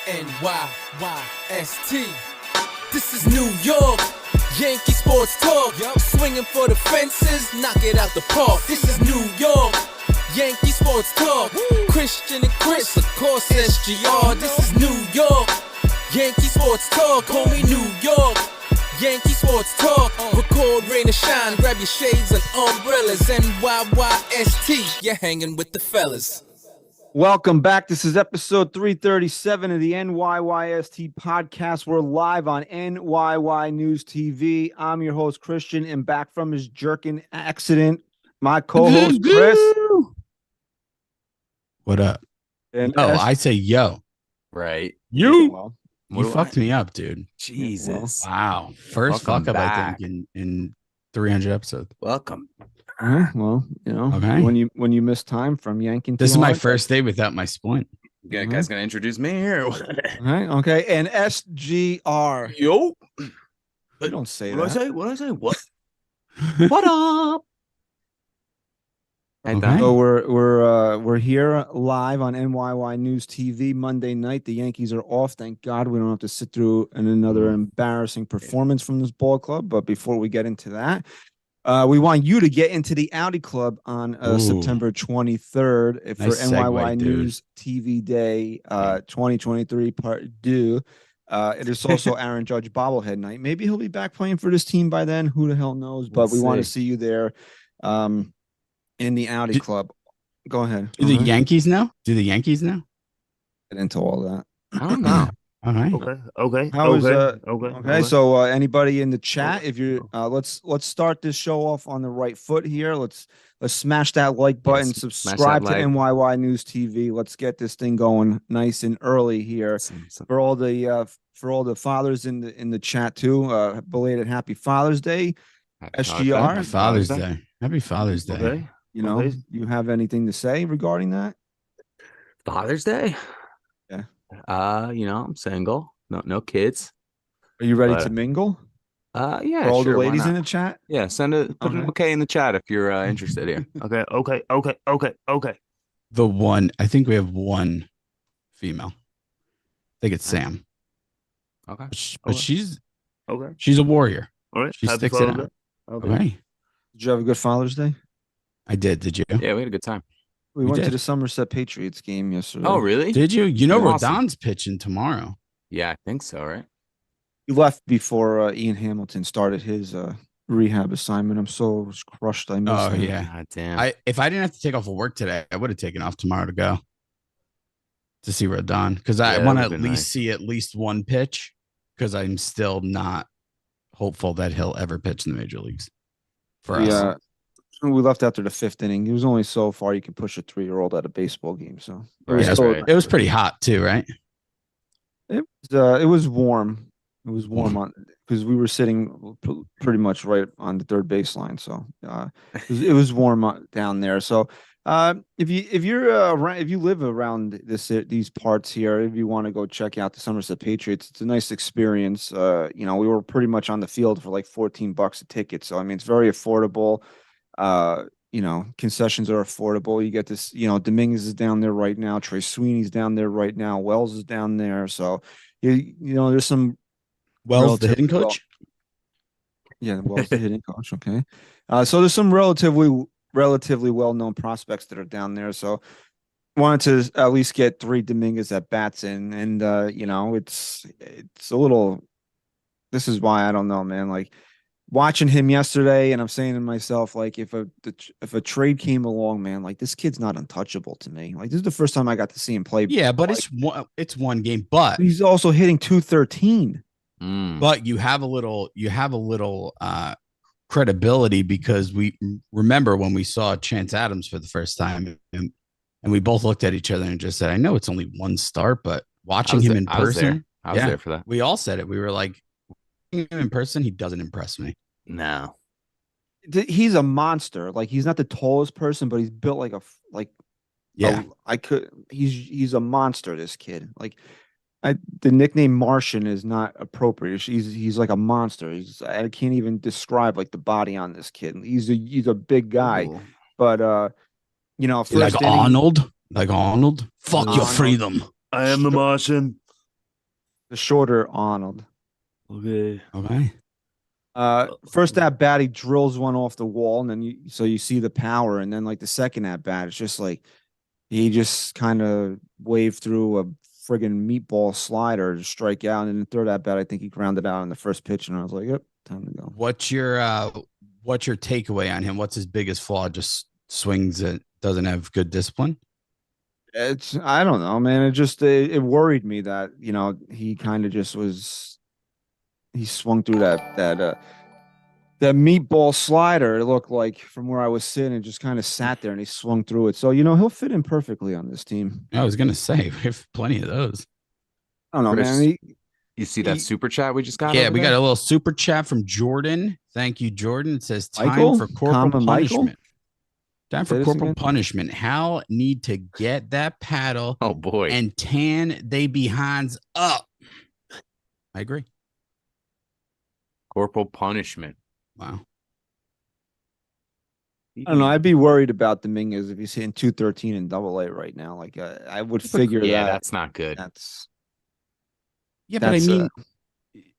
NyynewsTV. This is New York. Yankee sports talk. Swinging for the fences, knock it out the park. This is New York. Yankee sports talk. Christian and Chris, of course, SGR. This is New York. Yankee sports talk. Call me New York. Yankee sports talk. Record, rain or shine. Grab your shades and umbrellas. NYYST. You're hanging with the fellas. Welcome back. This is episode 337 of the NYYST podcast. We're live on NyynewsTV. I'm your host, Christian, and back from his jerking accident, my co-host, Chris. What up? And I say yo. Right. You fucked me up, dude. Jesus. Wow. First Welcome fuck up, back. I think, in 300 episodes. Welcome. Well, you know, Okay. when you miss time from yanking. This too is my hard. first day without my splint. You guys gonna introduce me here? All right. Okay. And SGR. Yo. You don't say What that. did I say? What did I say? What? What up? Hey, Okay. Don. So we're here live on NYY News TV Monday night. The Yankees are off. Thank God we don't have to sit through another embarrassing performance from this ball club. But before we get into that, we want you to get into the Audi Club on September 23rd for Nice segue, NYY dude. News TV Day 2023 Part 2. It is also Aaron Judge bobblehead night. Maybe he'll be back playing for this team by then. Who the hell knows? But Let's we want to see. see you there. In the Audi Club. Go ahead. Do the Yankees know? Do the Yankees know? Get into all that. I don't know. All right. Okay. How is okay. Okay, so anybody in the chat, if you're let's start this show off on the right foot here. Let's smash that like button, Yes, smash subscribe that to like. NYY News TV. Let's get this thing going nice and early here. For all the fathers in the chat too. Belated happy Father's Day. SGR. Happy Father's Day. Happy Father's Day. Okay. You know, Okay. you have anything to say regarding that? Father's Day. Yeah. I'm single. No kids. Are you ready But- to mingle? Yeah. For all sure, the why ladies in not? the chat? Yeah, put an Okay. okay in the chat if you're interested here. Okay. The one, I think we have one female. I think it's Sam. Okay. But Okay. Okay. she's a warrior. All right. She Happy sticks it Father's out. Day. Okay. Okay. Did you have a good Father's Day? I did. Did you? Yeah, we had a good time. We You went to did. the Somerset Patriots game yesterday. Oh, really? Did you? You know, Awesome. Rodon's pitching tomorrow. Yeah, I think so, right? He left before Ian Hamilton started his rehab assignment. I'm so crushed. I missed Oh, him. yeah. God damn. If I didn't have to take off of work today, I would have taken off tomorrow to go to see Rodon because I Yeah, want to that at would've least been see at least one pitch because I'm still not hopeful that he'll ever pitch in the major leagues for us. Yeah. We left after the fifth inning. It was only so far you can push a 3-year-old at a baseball game. So it was, Yeah, still- right. It was pretty hot too, right? it was warm. It was warm on because we were sitting pretty much right on the third baseline. So it was warm down there. So if you live around these parts here, if you want to go check out the Somerset Patriots, it's a nice experience. We were pretty much on the field for like $14 a ticket. So I mean, it's very affordable. Concessions are affordable. You get this, Dominguez is down there right now. Trey Sweeney's down there right now. Wells is down there. So there's some. Wells, the hitting relatively coach. Wells the hitting coach. Okay. So there's some relatively well-known prospects that are down there. So wanted to at least get 3 Dominguez at bats in. And it's a little, this is why I don't know, man. Like watching him yesterday, and I'm saying to myself, like, if a trade came along, man, like this kid's not untouchable to me. Like this is the first time I got to see him play. Yeah, but like, it's one game, but he's also hitting 213. but you have a little credibility because we remember when we saw Chance Adams for the first time and we both looked at each other and just said, I know it's only one start, but watching him in I was there. person, I was there for that. we all said it. We were like, him in person, he doesn't impress me. No. He's a monster. Like he's not the tallest person, but he's built like Yeah. he's a monster. This kid, like the nickname Martian is not appropriate. He's like a monster. I can't even describe like the body on this kid. He's a big guy, Ooh. but Like first inning, Arnold. Fuck your Arnold. freedom. I am the Martian. The shorter Arnold. Okay. Okay. First at bat, he drills one off the wall, and then you see the power, and then like the second at bat, it's just like he just kind of waved through a friggin' meatball slider to strike out, and then the third at bat, I think he grounded out on the first pitch, and I was like, "Yep, time to go." What's your takeaway on him? What's his biggest flaw? Just swings it, doesn't have good discipline. I don't know, man. It worried me that he kind of just he swung through that meatball slider. It looked like from where I was sitting, and just kind of sat there, and he swung through it. So he'll fit in perfectly on this team. I was gonna say we have plenty of those. I don't know, Chris, man. You see that super chat we just got? Yeah, over we there? got a little super chat from Jordan. Thank you, Jordan. It says time Michael? for corporal Comma Michael? punishment. Time Say for this corporal again? punishment. Hal need to get that paddle Oh boy. and tan they behinds up. I agree. Corporal punishment. Wow. I don't know. I'd be worried about Dominguez if he's hitting 213 in Double-A right now. Like I would figure Yeah, that that's not good. Yeah, but I mean,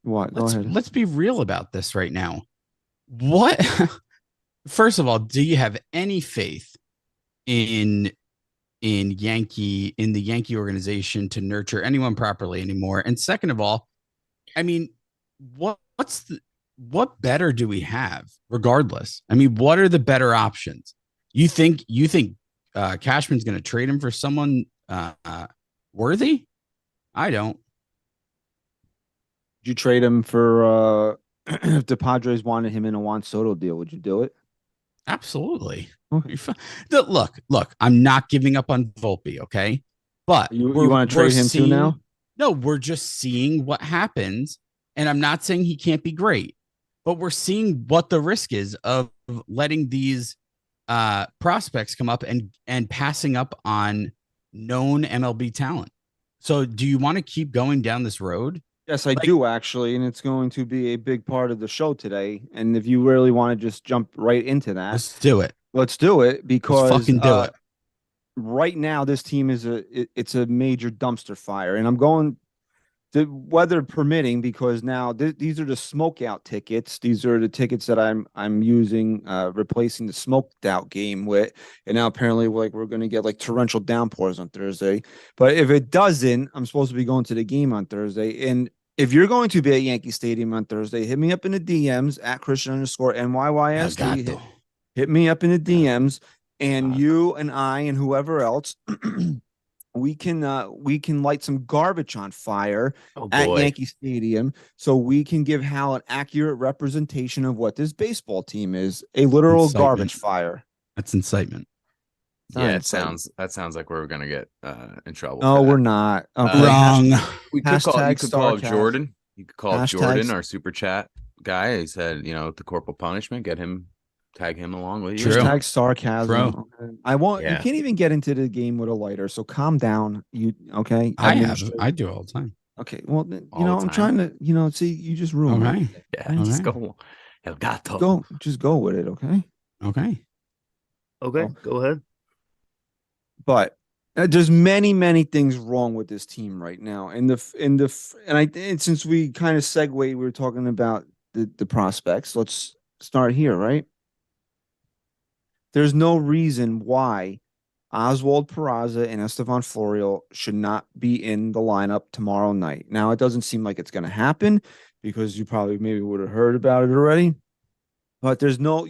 what? Go ahead. let's be real about this right now. What? First of all, do you have any faith in the Yankee organization to nurture anyone properly anymore? And second of all, I mean, what better do we have regardless? I mean, what are the better options? You think Cashman's going to trade him for someone worthy? I don't. Would you trade him for if the Padres wanted him in a Juan Soto deal? Would you do it? Absolutely. Okay. Look, I'm not giving up on Volpe, okay? But You want to trade him too now? No, we're just seeing what happens. And I'm not saying he can't be great, but we're seeing what the risk is of letting these prospects come up and passing up on known MLB talent. So do you want to keep going down this road? Yes, I do actually, and it's going to be a big part of the show today. And if you really want to just jump right into that, Let's do it. Let's do it because Let's fucking do it. Right now, this team it's a major dumpster fire, and I'm going the weather permitting because now these are the smoke out tickets. These are the tickets that I'm using, replacing the smoked out game with. And now apparently we're going to get like torrential downpours on Thursday. But if it doesn't, I'm supposed to be going to the game on Thursday. And if you're going to be at Yankee Stadium on Thursday, hit me up in the DMs at Christian_NYYST. Hit me up in the DMs, and you and I and whoever else. We can light some garbage on fire at Yankee Stadium so we can give Hal an accurate representation of what this baseball team is, a literal garbage fire. That's incitement. Yeah, that sounds like we're gonna get in trouble. No, we're not. Okay. Wrong. You could call Jordan. You could call Jordan, our super chat guy. He said, the corporal punishment, tag him along with you. True. Hashtag sarcasm. Bro. I want. Yeah. You can't even get into the game with a lighter. So calm down. Okay. I do all the time. Okay. Well, I'm trying to. See, you just ruined it. Yeah. Okay. Just go. El gato. Go with it. Okay. Okay. Go ahead. But there's many things wrong with this team right now. And since we kind of segue, we were talking about the prospects. Let's start here, right? There's no reason why Oswald Peraza and Estevan Florial should not be in the lineup tomorrow night. Now, it doesn't seem like it's going to happen because you probably maybe would have heard about it already. But there's no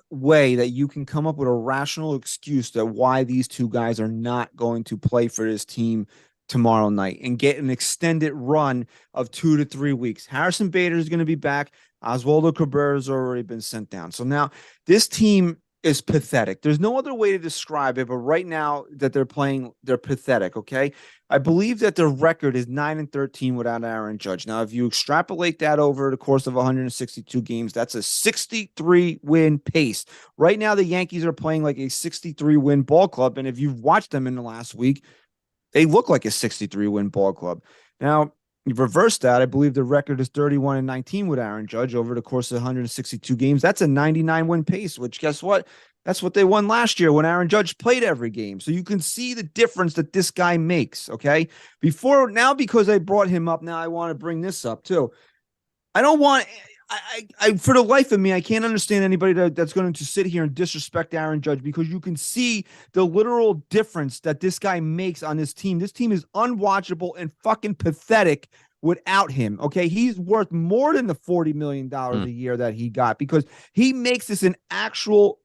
way that you can come up with a rational excuse that why these two guys are not going to play for this team tomorrow night and get an extended run of 2 to 3 weeks. Harrison Bader is going to be back. Oswaldo Cabrera has already been sent down. So now this team is pathetic. There's no other way to describe it, but right now that they're playing, they're pathetic, okay? I believe that their record is 9-13 without Aaron Judge. Now, if you extrapolate that over the course of 162 games, that's a 63-win pace. Right now, the Yankees are playing like a 63-win ball club, and if you've watched them in the last week, they look like a 63-win ball club. Now, you've reversed that. I believe the record is 31-19 with Aaron Judge over the course of 162 games. That's a 99-win pace, which guess what? That's what they won last year when Aaron Judge played every game. So you can see the difference that this guy makes, okay? Now because I brought him up, now I want to bring this up too. I don't want I for the life of me, I can't understand anybody that's going to sit here and disrespect Aaron Judge, because you can see the literal difference that this guy makes on this team. This team is unwatchable and fucking pathetic without him. Okay. He's worth more than the $40 million a year that he got, because he makes this an actual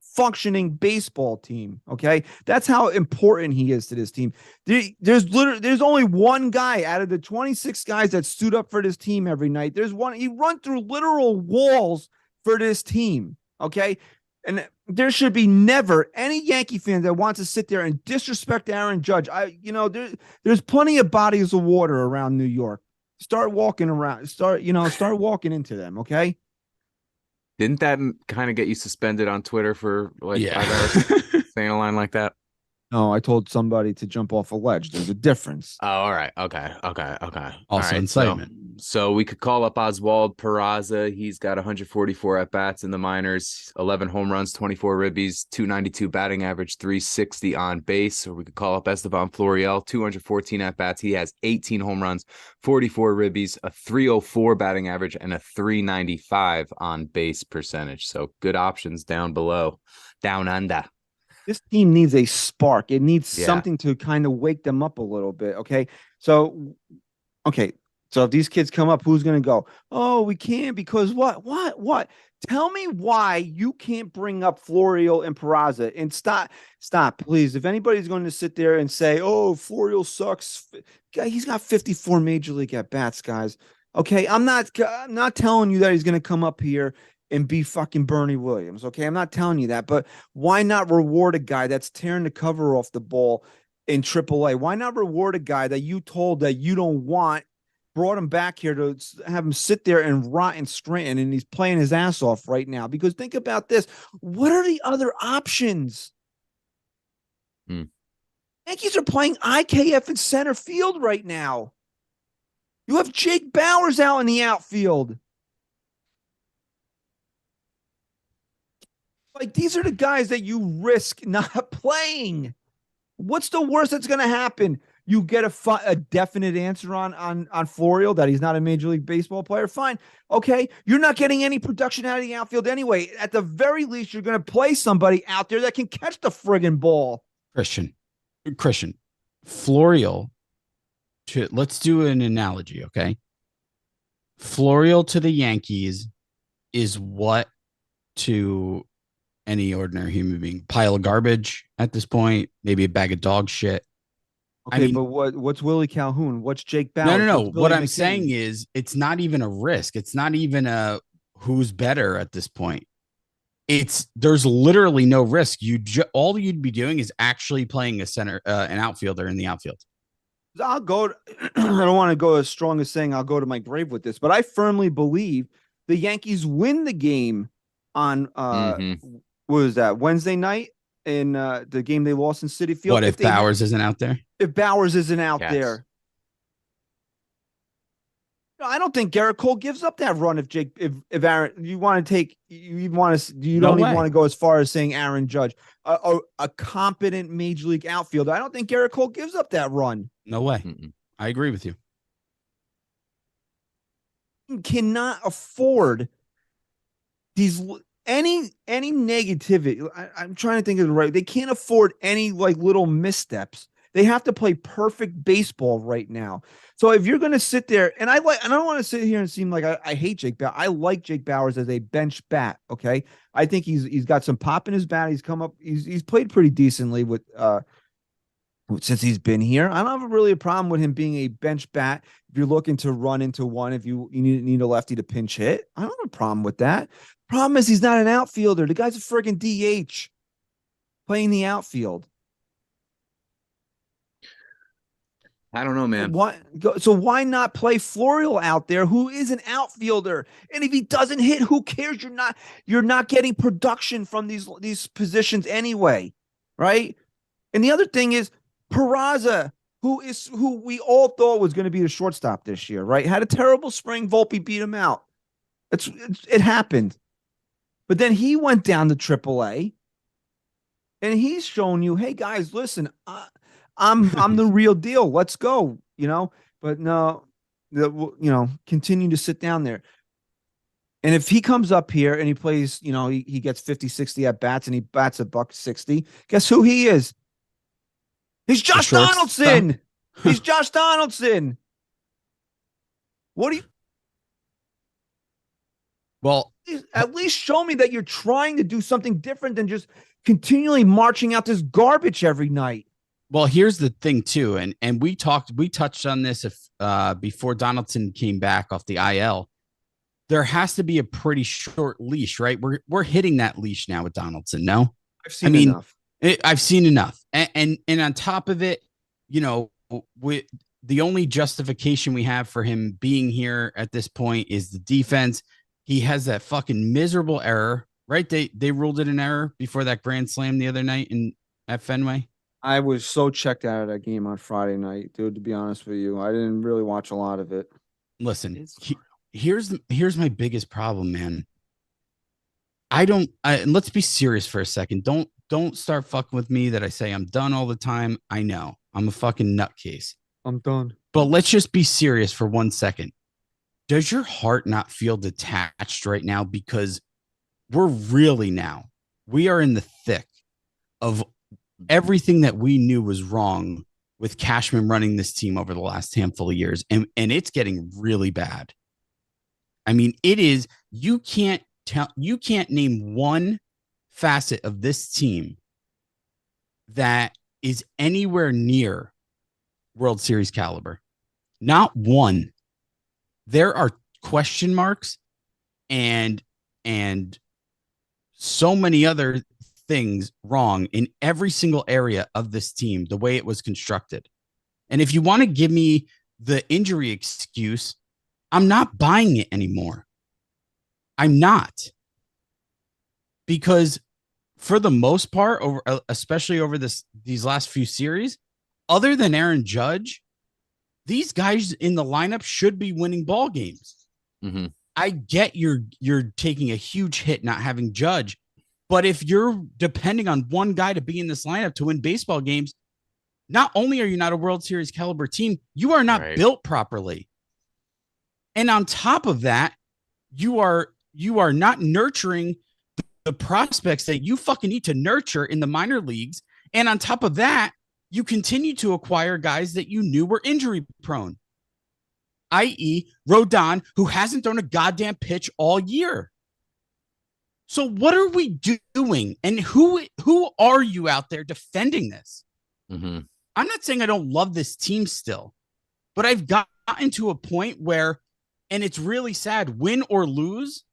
functioning baseball team. Okay. That's how important he is to this team. There's only one guy out of the 26 guys that stood up for this team every night. There's one, he run through literal walls for this team. Okay. And there should be never any Yankee fan that wants to sit there and disrespect Aaron Judge. There's plenty of bodies of water around New York. Start walking around, start walking into them. Okay. Didn't that kind of get you suspended on Twitter for like 5 hours saying a line like that? No, I told somebody to jump off a ledge. There's a difference. Oh, all right. Okay. Also incitement. So we could call up Oswald Peraza. He's got 144 at-bats in the minors, 11 home runs, 24 ribbies, 292 batting average, 360 on base. Or we could call up Esteban Florial, 214 at-bats. He has 18 home runs, 44 ribbies, a 304 batting average, and a 395 on base percentage. So good options down below, down under. This team needs a spark. It needs something to kind of wake them up a little bit. Okay. So if these kids come up, who's going to go? Oh, we can't because what? Tell me why you can't bring up Florial and Peraza, and stop, please. If anybody's going to sit there and say, oh, Florial sucks, he's got 54 major league at bats, guys. Okay. I'm not telling you that he's going to come up here and be fucking Bernie Williams. Okay. I'm not telling you that, but why not reward a guy that's tearing the cover off the ball in AAA? Why not reward a guy that you told that you don't want, brought him back here to have him sit there and rot in Scranton, and he's playing his ass off right now? Because think about this. What are the other options? Yankees are playing IKF in center field right now. You have Jake Bauers out in the outfield. Like, these are the guys that you risk not playing. What's the worst that's going to happen? You get a definite answer on Florial that he's not a Major League Baseball player. Fine. Okay. You're not getting any production out of the outfield anyway. At the very least, you're going to play somebody out there that can catch the friggin' ball. Christian, Florial, let's do an analogy. Okay. Florial to the Yankees is what to any ordinary human being? Pile of garbage at this point, maybe a bag of dog shit. Okay, I mean, but what's Willie Calhoun? What's Jake Bauer? No. What I'm saying is, it's not even a risk. It's not even a who's better at this point. There's literally no risk. All you'd be doing is actually playing an outfielder in the outfield. I'll go. I don't want to go as strong as saying I'll go to my grave with this, but I firmly believe the Yankees win the game on what was that, Wednesday night in the game they lost in Citi Field. What if Bauers isn't out there? If Bauers isn't out there. No, I don't think Garrett Cole gives up that run if Aaron, do you don't even want to go as far as saying Aaron Judge, a competent Major League outfielder. I don't think Garrett Cole gives up that run. No way. I agree with you. You cannot afford these any negativity. I'm trying to think of the right. They can't afford any like little missteps. They have to play perfect baseball right now. So if you're going to sit there, and I don't want to sit here and seem like I hate Jake Bauers. I like Jake Bauers as a bench bat. Okay. I think he's got some pop in his bat. He's come up. He's played pretty decently with, since he's been here. I don't have really a problem with him being a bench bat. If you're looking to run into one, if you need a lefty to pinch hit, I don't have a problem with that. Problem is he's not an outfielder. The guy's a friggin' DH playing the outfield. I don't know, man. So why not play Florial out there, who is an outfielder? And if he doesn't hit, who cares? You're not getting production from these positions anyway, right? And the other thing is Peraza, who we all thought was going to be the shortstop this year, right? Had a terrible spring. Volpe beat him out. It happened. But then he went down to AAA, and he's showing you, hey guys, listen, I'm the real deal. Let's go, But no, continue to sit down there. And if he comes up here and he plays, he gets 50, 60 at bats and he bats a $160, guess who he is? He's Josh Donaldson. He's Josh Donaldson. What do you? Well, at least show me that you're trying to do something different than just continually marching out this garbage every night. Well, here's the thing too, and we touched on this before Donaldson came back off the IL. There has to be a pretty short leash, right? We're hitting that leash now with Donaldson. No, I've seen enough. I've seen enough, and on top of it, with the only justification we have for him being here at this point is the defense. He has that fucking miserable error, right? They ruled it an error before that grand slam the other night at Fenway. I was so checked out of that game on Friday night, dude, to be honest with you. I didn't really watch a lot of it. Listen, here's my biggest problem, man. Let's be serious for a second. Don't start fucking with me that I say I'm done all the time. I know I'm a fucking nutcase. I'm done. But let's just be serious for 1 second. Does your heart not feel detached right now? Because we are in the thick of everything that we knew was wrong with Cashman running this team over the last handful of years. And it's getting really bad. I mean, it is, you can't name one facet of this team that is anywhere near World Series caliber. Not one. There are question marks and so many other things wrong in every single area of this team, the way it was constructed. And if you want to give me the injury excuse, I'm not buying it anymore. I'm not. Because for the most part, especially over these last few series, other than Aaron Judge, these guys in the lineup should be winning ball games. Mm-hmm. I get you're taking a huge hit not having Judge, but if you're depending on one guy to be in this lineup to win baseball games, not only are you not a World Series caliber team, you are not built properly. And on top of that, you are not nurturing the prospects that you fucking need to nurture in the minor leagues. And on top of that, you continue to acquire guys that you knew were injury prone, i.e. Rodon, who hasn't thrown a goddamn pitch all year. So what are we doing? And who are you out there defending this? Mm-hmm. I'm not saying I don't love this team still, but I've gotten to a point where, and it's really sad, win or lose.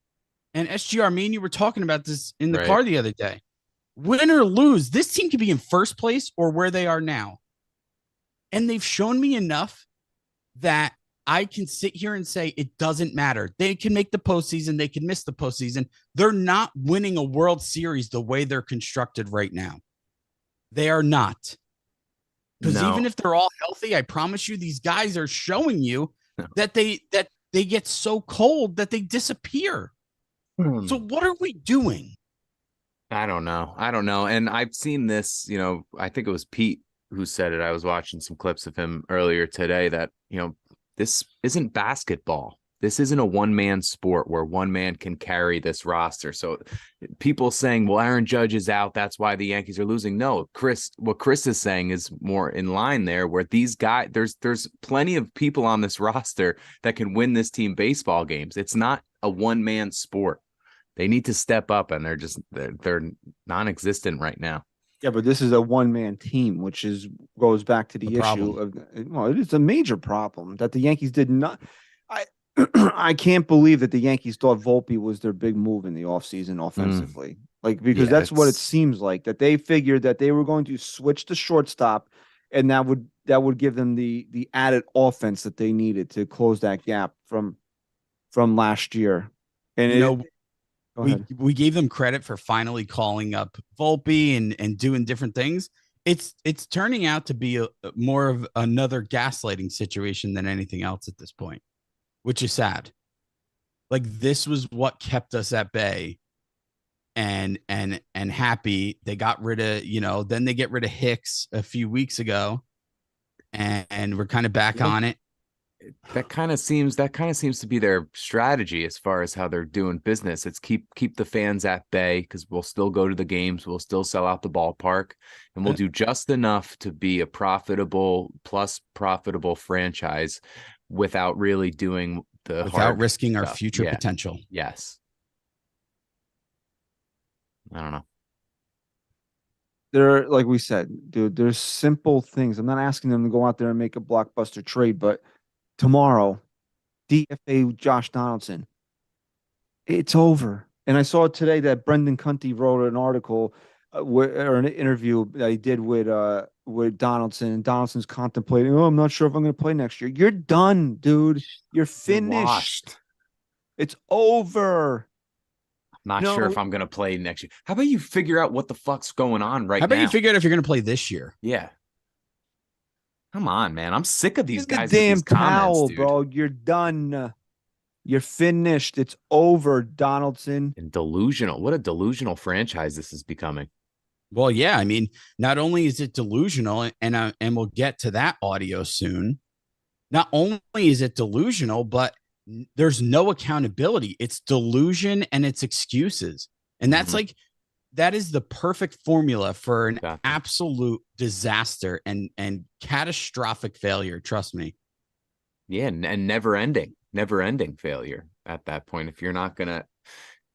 And SGR, me and you were talking about this in the car the other day. Win or lose, this team could be in first place or where they are now. And they've shown me enough that I can sit here and say it doesn't matter. They can make the postseason. They can miss the postseason. They're not winning a World Series the way they're constructed right now. They are not. Because even if they're all healthy, I promise you, these guys are showing you that they get so cold that they disappear. So what are we doing? I don't know. And I've seen this, I think it was Pete who said it. I was watching some clips of him earlier today that, this isn't basketball. This isn't a one-man sport where one man can carry this roster. So people saying, well, Aaron Judge is out, that's why the Yankees are losing. No, what Chris is saying is more in line there, where these guys, there's plenty of people on this roster that can win this team baseball games. It's not a one-man sport. They need to step up, and they're non-existent right now. Yeah, but this is a one-man team, which goes back to the issue of, it is a major problem that the Yankees did not. I can't believe that the Yankees thought Volpe was their big move in the offseason offensively. Because that's what it seems like, that they figured that they were going to switch to shortstop, and that would give them the added offense that they needed to close that gap from last year. And we gave them credit for finally calling up Volpe and doing different things. It's turning out to be more of another gaslighting situation than anything else at this point, which is sad. Like, this was what kept us at bay and happy. They got rid of, then they get rid of Hicks a few weeks ago, and we're kind of back on it. That kind of seems to be their strategy as far as how they're doing business. It's keep the fans at bay, because we'll still go to the games, we'll still sell out the ballpark, and we'll do just enough to be a profitable franchise without really doing without risking our stuff. future potential. Yes. I don't know. They're, like we said, dude, there's simple things. I'm not asking them to go out there and make a blockbuster trade, but tomorrow, DFA Josh Donaldson, it's over. And I saw today that Brendan Cunty wrote an article or an interview that he did with Donaldson, and Donaldson's contemplating, I'm not sure if I'm going to play next year. You're done, dude. You're finished. It's over. Not sure if I'm going to play next year. How about you figure out what the fuck's going on right now? How about you figure out if you're going to play this year? Yeah. Come on, man. I'm sick of these guys. The damn with these comments, towel, dude. bro. You're done. You're finished. It's over, Donaldson. And delusional. What a delusional franchise this is becoming. Well, yeah. I mean, not only is it delusional, and we'll get to that audio soon. Not only is it delusional, but there's no accountability. It's delusion and it's excuses. And that's that is the perfect formula for an absolute disaster and catastrophic failure. Trust me. Yeah. And never ending failure at that point. If you're not going to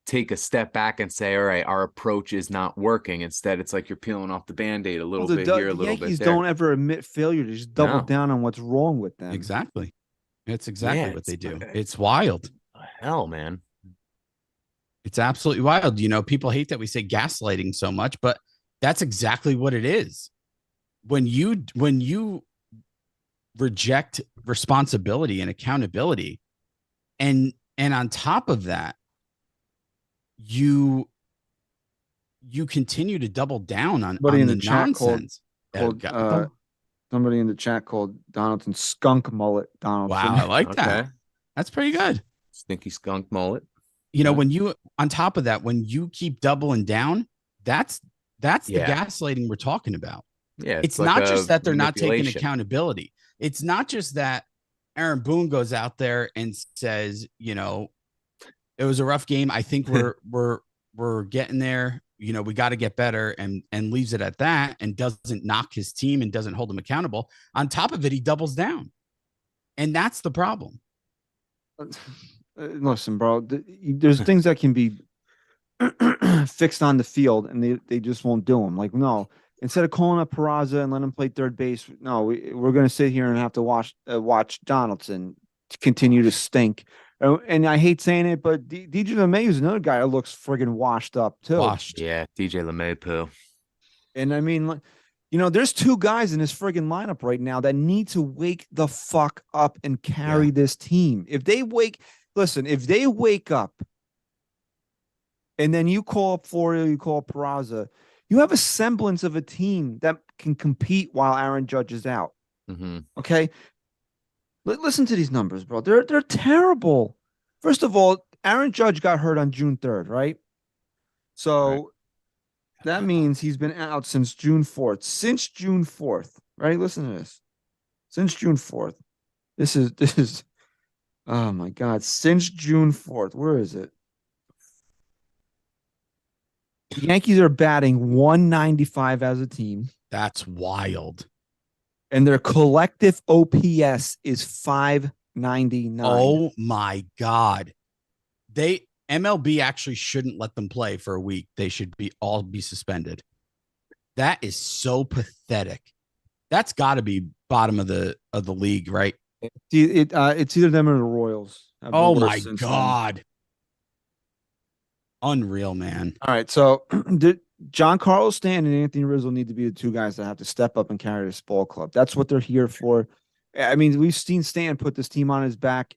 take a step back and say, all right, our approach is not working. Instead, it's like you're peeling off the Band-Aid a little bit here, a little bit there. Yankees don't ever admit failure. They just double down on what's wrong with them. Exactly. It's exactly what they do. It's wild. Hell, man. It's absolutely wild. People hate that we say gaslighting so much, but that's exactly what it is. When you reject responsibility and accountability, and on top of that, you continue to double down on the nonsense. Somebody in the chat called Donaldson skunk mullet Donaldson. Wow, I like that. That's pretty good. Stinky skunk mullet. When you, on top of that, when you keep doubling down, that's the gaslighting we're talking about. Yeah. It's like not just that they're not taking accountability. It's not just that Aaron Boone goes out there and says, it was a rough game. I think we're getting there. We got to get better, and leaves it at that, and doesn't knock his team and doesn't hold them accountable. On top of it, he doubles down. And that's the problem. Listen, bro, there's things that can be fixed on the field, and they just won't do them. Like, no, instead of calling up Peraza and letting him play third base, no, we're going to sit here and have to watch Donaldson continue to stink. And I hate saying it, but DJ LeMay is another guy that looks friggin' washed up too. Yeah, DJ LeMay poo. And I mean, there's two guys in this friggin' lineup right now that need to wake the fuck up and carry this team. If they wake up, and then you call up Florio, you call up Peraza, you have a semblance of a team that can compete while Aaron Judge is out. Mm-hmm. Okay. Listen to these numbers, bro. They're terrible. First of all, Aaron Judge got hurt on June 3rd, right? So that means he's been out since June 4th. Since June 4th, right? Listen to this. Since June 4th. This is oh my God. Since June 4th. Where is it? The Yankees are batting 195 as a team. That's wild. And their collective OPS is 599. Oh my God. MLB actually shouldn't let them play for a week. They should all be suspended. That is so pathetic. That's got to be bottom of the league, right? It's either them or the Royals. Oh my God. Unreal, man. All right, so Giancarlo Stanton and Anthony Rizzo need to be the two guys that have to step up and carry this ball club. That's what they're here for. I mean, we've seen Stanton put this team on his back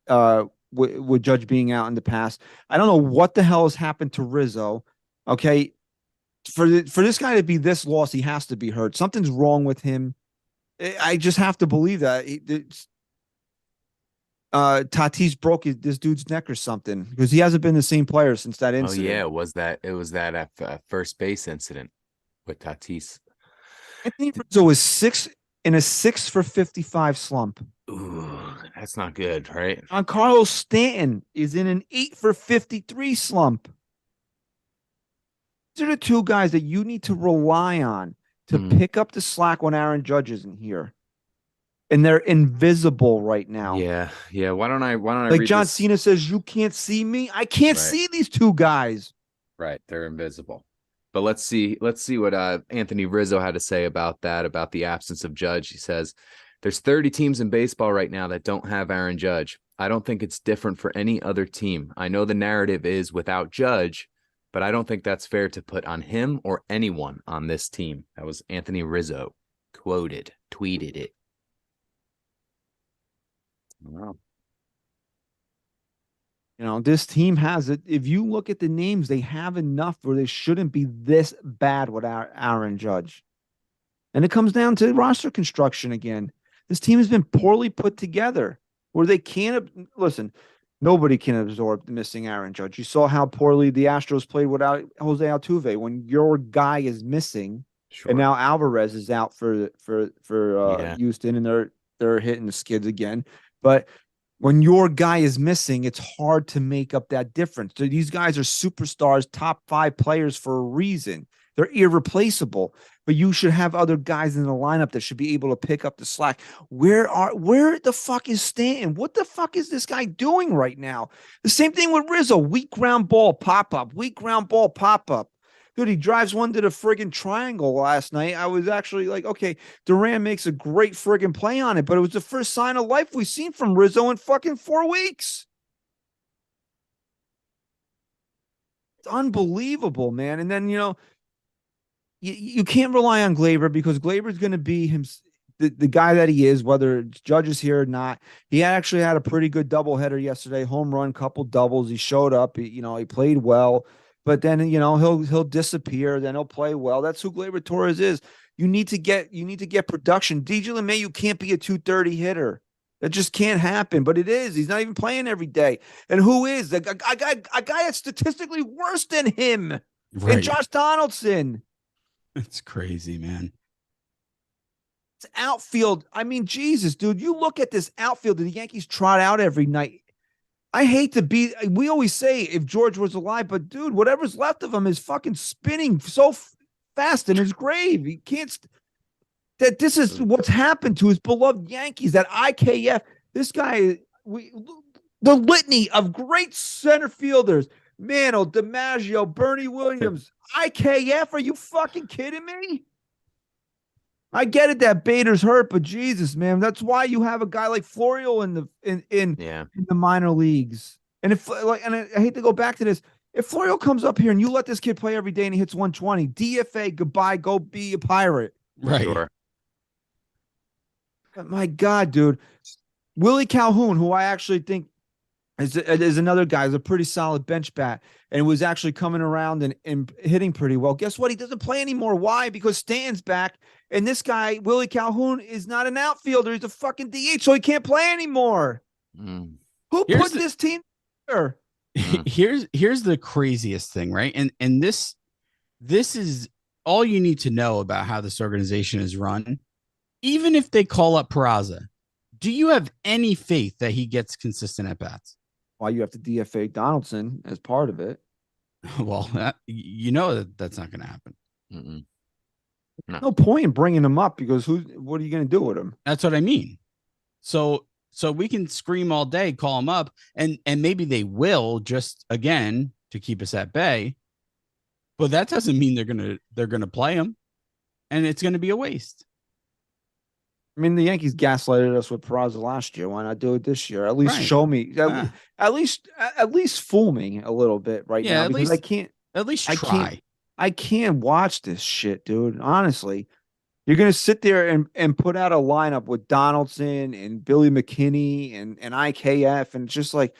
with Judge being out in the past. I don't know what the hell has happened to Rizzo. Okay, for this guy to be this lost, he has to be hurt. Something's wrong with him. I just have to believe that. Tatis broke this dude's neck or something because he hasn't been the same player since that Oh incident. yeah, it was that at first base incident with Tatis. Anthony Rizzo was 6 for 55 slump. Ooh, that's not good, right? Giancarlo Stanton is in an 8 for 53 slump. These are the two guys that you need to rely on to pick up the slack when Aaron Judge isn't here. And they're invisible right now. Yeah. Why don't I like read John this? Cena says, you can't see me. I can't see these two guys. Right, they're invisible. But let's see what Anthony Rizzo had to say about that, about the absence of Judge. He says, there's 30 teams in baseball right now that don't have Aaron Judge. I don't think it's different for any other team. I know the narrative is without Judge, but I don't think that's fair to put on him or anyone on this team. That was Anthony Rizzo, tweeted it. Wow. You know, this team has it. If you look at the names, they have enough where they shouldn't be this bad without Aaron Judge. And it comes down to roster construction again. This team has been poorly put together where they can't listen. Nobody can absorb the missing Aaron Judge. You saw how poorly the Astros played without Jose Altuve. When your guy is missing, Sure. and now Alvarez is out for Yeah. Houston, and they're hitting the skids again. But when your guy is missing, it's hard to make up that difference. So these guys are superstars, top 5 players for a reason. They're irreplaceable, but you should have other guys in the lineup that should be able to pick up the slack. Where the fuck is Stanton? What the fuck is this guy doing right now? The same thing with Rizzo. Weak ground ball pop up. Dude, he drives one to the friggin' triangle last night. I was actually like, okay, Duran makes a great friggin' play on it, but it was the first sign of life we've seen from Rizzo in fucking 4 weeks. It's unbelievable, man. And then, you can't rely on Glaber because Glaber's going to be the guy that he is, whether Judge is here or not. He actually had a pretty good doubleheader yesterday, home run, couple doubles. He showed up. He played well. But then, he'll disappear. Then he'll play well. That's who Gleyber Torres is. You need to get production. DJ LeMahieu can't be a 230 hitter. That just can't happen. But it is. He's not even playing every day. And who is a guy that's statistically worse than him? Right. And Josh Donaldson. It's crazy, man. It's outfield. I mean, Jesus, dude. You look at this outfield that the Yankees trot out every night. I hate to be, we always say if George was alive, but dude, whatever's left of him is fucking spinning so fast in his grave. He can't, this is what's happened to his beloved Yankees, that IKF. This guy, the litany of great center fielders, Mantle, DiMaggio, Bernie Williams, IKF. Are you fucking kidding me? I get it that Bader's hurt, but Jesus, man, that's why you have a guy like Florial in the minor leagues. And I hate to go back to this, if Florial comes up here and you let this kid play every day and he hits 120, DFA, goodbye, go be a Pirate. Right. Sure. But my God, dude, Willie Calhoun, who I actually think is another guy, is a pretty solid bench bat and was actually coming around and hitting pretty well. Guess what? He doesn't play anymore. Why? Because Stanton's back. And this guy, Willie Calhoun, is not an outfielder. He's a fucking DH, so he can't play anymore. Who put this team there? Here's the craziest thing, right? And this is all you need to know about how this organization is run. Even if they call up Peraza, do you have any faith that he gets consistent at bats? Why you have to DFA Donaldson as part of it? Well, that's not going to happen. No point in bringing him up because what are you going to do with him? That's what I mean. So we can scream all day, call him up, and maybe they will, just again to keep us at bay. But that doesn't mean they're gonna play him, and it's gonna be a waste. I mean, the Yankees gaslighted us with Peraza last year. Why not do it this year? At least show me, at least fool me a little bit now. At because least I can't. At least try. I can't watch this shit, dude. Honestly, you're gonna sit there and put out a lineup with Donaldson and Billy McKinney and IKF, and it's just like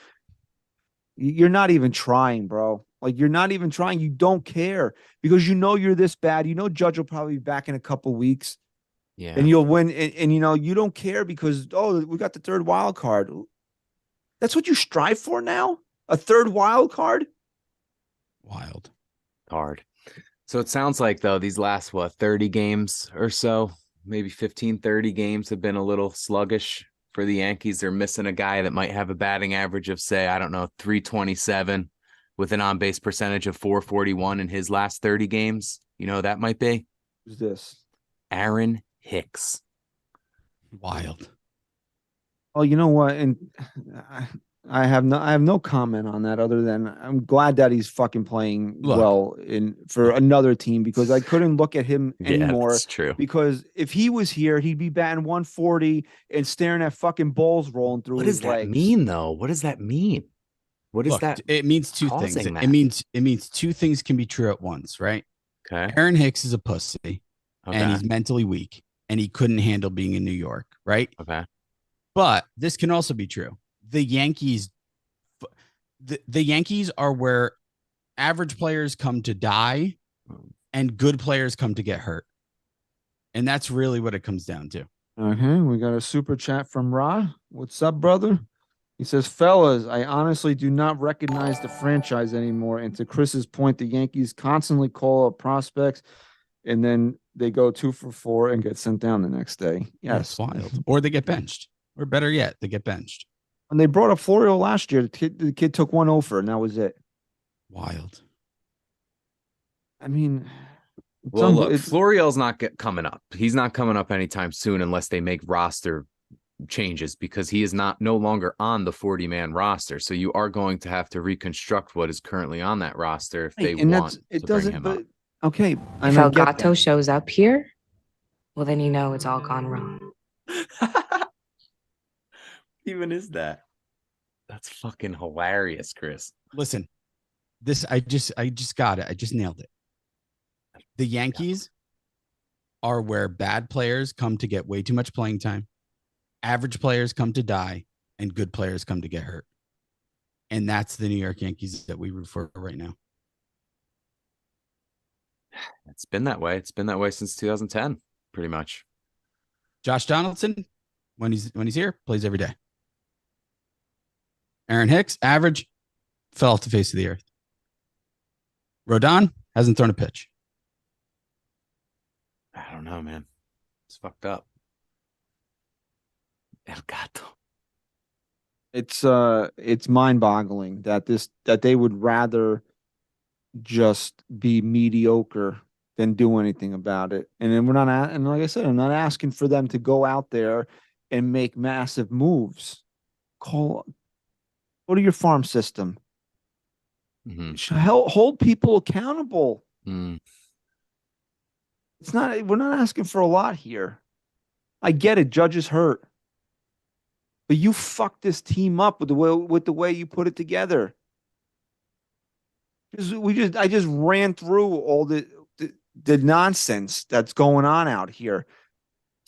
you're not even trying, bro. Like you're not even trying. You don't care because you're this bad. Judge will probably be back in a couple weeks. Yeah. And you'll win. And you don't care because, we got the third wild card. That's what you strive for now? A third wild card? Wild. Hard. So it sounds like, though, these last, 30 games or so, maybe 15, 30 games have been a little sluggish for the Yankees. They're missing a guy that might have a batting average of, say, I don't know, 327 with an on-base percentage of 441 in his last 30 games. You know who that might be? Who's this? Aaron Hicks. Wild. Oh, you know what? And I have no comment on that other than I'm glad that he's fucking playing well for another team, because I couldn't look at him anymore. That's true. Because if he was here, he'd be batting 140 and staring at fucking balls rolling through his legs. What does that mean, though? What does that mean? What is that? It means two things. That? It means two things can be true at once, right? Okay. Aaron Hicks is a pussy, and he's mentally weak, and he couldn't handle being in New York, right? Okay. But this can also be true. The Yankees are where average players come to die and good players come to get hurt. And that's really what it comes down to. Okay, we got a super chat from Rod. What's up, brother? He says, fellas, I honestly do not recognize the franchise anymore. And to Chris's point, the Yankees constantly call up prospects and then they go 2 for 4 and get sent down the next day. Yes. That's wild. Or they get benched. Or better yet, they get benched. When they brought up Florio last year, the kid took 1 over, and that was it. Wild. I mean, well, look, Florio's not coming up. He's not coming up anytime soon unless they make roster changes, because he is no longer on the 40-man roster. So you are going to have to reconstruct what is currently on that roster if they want to bring him up. Okay. If Elgato shows up here, well, then you know it's all gone wrong. Even is that? That's fucking hilarious, Chris. Listen, I just got it. I just nailed it. The Yankees are where bad players come to get way too much playing time, average players come to die, and good players come to get hurt. And that's the New York Yankees that we root for right now. It's been that way. It's been that way since 2010, pretty much. Josh Donaldson, when he's here, plays every day. Aaron Hicks, average, fell off the face of the earth. Rodon hasn't thrown a pitch. I don't know, man. It's fucked up. El Gato. It's mind-boggling that they would rather just be mediocre than do anything about it. And then and like I said, I'm not asking for them to go out there and make massive moves. Go to your farm system. Mm-hmm. Hold people accountable. Mm. We're not asking for a lot here. I get it. Judge is hurt, but you fucked this team up with the way you put it together. I just ran through all the nonsense that's going on out here.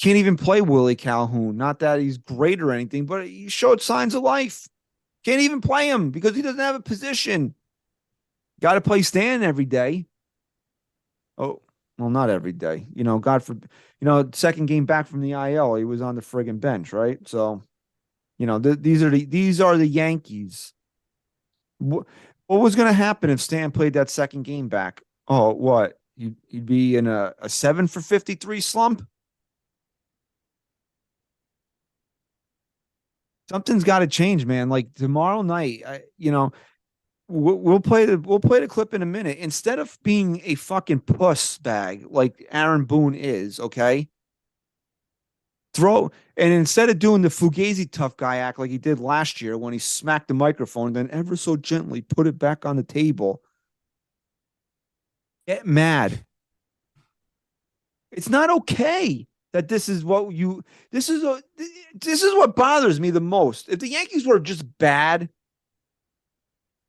Can't even play Willie Calhoun. Not that he's great or anything, but he showed signs of life. Can't even play him because he doesn't have a position. Got to play Stan every day. Oh, well, not every day. Second game back from the IL, he was on the friggin' bench, right? So, these are the Yankees. What was going to happen if Stan played that second game back? Oh, what? You'd be in a 7 for 53 slump? Something's got to change, man. Like tomorrow night, we'll play the clip in a minute. Instead of being a fucking puss bag like Aaron Boone is, okay? And instead of doing the Fugazi tough guy act like he did last year when he smacked the microphone and then ever so gently put it back on the table, get mad. It's not okay that this is what bothers me the most. If the Yankees were just bad,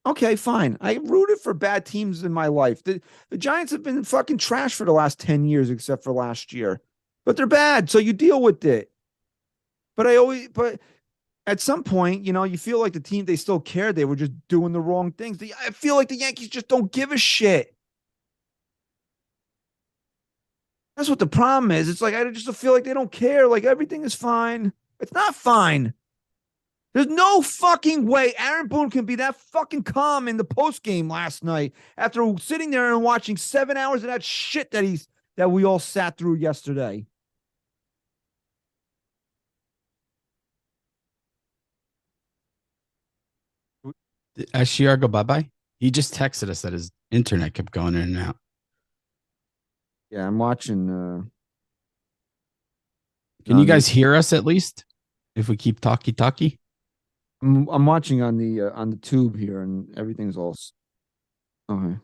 okay, fine. I rooted for bad teams in my life. The Giants have been fucking trash for the last 10 years, except for last year. But they're bad, so you deal with it. But at some point, you feel like the team, they still cared. They were just doing the wrong things. I feel like the Yankees just don't give a shit. That's what the problem is. It's like I just feel like they don't care. Like everything is fine. It's not fine. There's no fucking way Aaron Boone can be that fucking calm in the post game last night after sitting there and watching 7 hours of that shit that we all sat through yesterday. Did Ashiar go bye-bye? He just texted us that his internet kept going in and out. Yeah, I'm watching. Can you guys hear us at least? If we keep talkie? I'm watching on the tube here, and everything's all okay.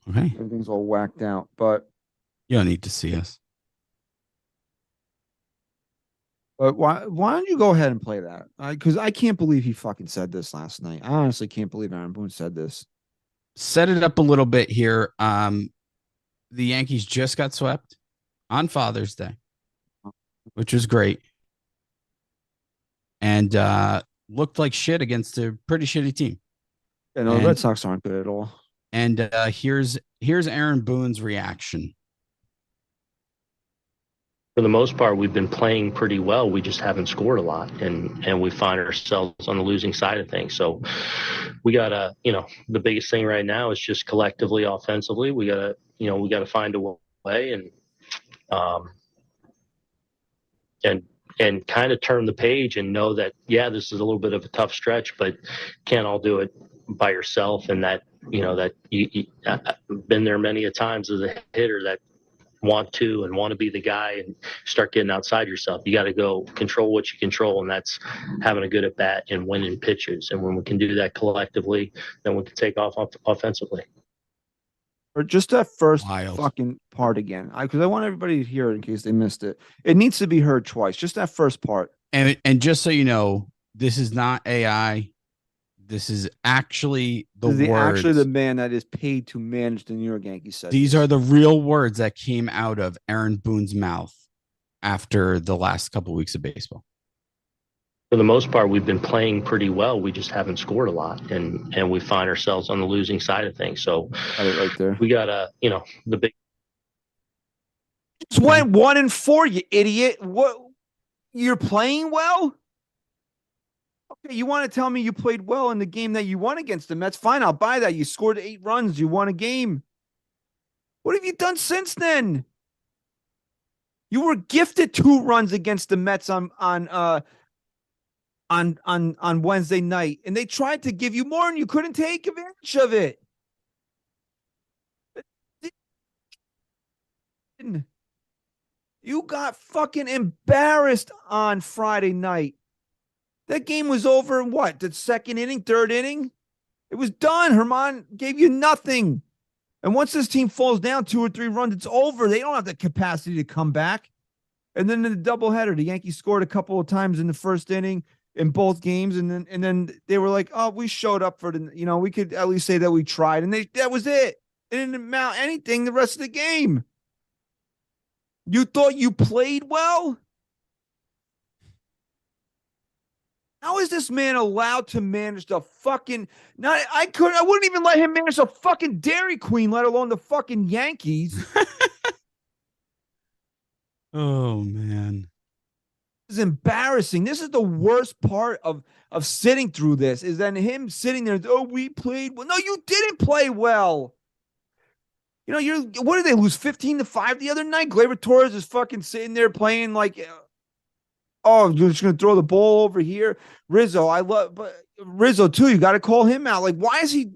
Okay. Everything's all whacked out, but You don't need to see us. But why don't you go ahead and play that? Because I can't believe he fucking said this last night. I honestly can't believe Aaron Boone said this. Set it up a little bit here. The Yankees just got swept on Father's Day, which was great. And looked like shit against a pretty shitty team. Yeah, no, the Red Sox aren't good at all. And here's Aaron Boone's reaction. For the most part, we've been playing pretty well. We just haven't scored a lot, and we find ourselves on the losing side of things. So we gotta, the biggest thing right now is just collectively, offensively, we gotta find a way and kind of turn the page and know that, yeah, this is a little bit of a tough stretch, but can't all do it by yourself. And that, that I've been there many a times as a hitter that want to be the guy and start getting outside yourself. You got to go control what you control, and that's having a good at bat and winning pitches. And when we can do that collectively, then we can take off offensively. Or just that first Wild. fucking part again, because I want everybody to hear it in case they missed it. It needs to be heard twice. Just that first part. And just so you know, this is not AI. This is actually This is words. actually the man that is paid to manage the New York Yankees. Said These this. are the real words that came out of Aaron Boone's mouth after the last couple of weeks of baseball. For the most part, we've been playing pretty well. We just haven't scored a lot, and we find ourselves on the losing side of things. So right there. we gotta, the big. Just went 1-4, you idiot. What? You're playing well? Okay, you want to tell me you played well in the game that you won against the Mets? Fine, I'll buy that. You scored 8 runs. You won a game. What have you done since then? You were gifted 2 runs against the Mets on Wednesday night, and they tried to give you more, and you couldn't take advantage of it. You got fucking embarrassed on Friday night. That game was over in what? The second inning, third inning? It was done. Herman gave you nothing. And once this team falls down 2 or 3 runs, it's over. They don't have the capacity to come back. And then in the doubleheader, the Yankees scored a couple of times in the first inning in both games. And then they were like, oh, we showed up for the, we could at least say that we tried. And that was it. It didn't amount anything the rest of the game. You thought you played well? How is this man allowed to manage the fucking? I wouldn't even let him manage the fucking Dairy Queen, let alone the fucking Yankees. Oh man, this is embarrassing. This is the worst part of sitting through this. Is then him sitting there. Oh, we played well. No, you didn't play well. What did they lose 15-5 the other night? Gleyber Torres is fucking sitting there playing like. Oh, you're just going to throw the ball over here. Rizzo, but Rizzo too. You got to call him out. Like, why is he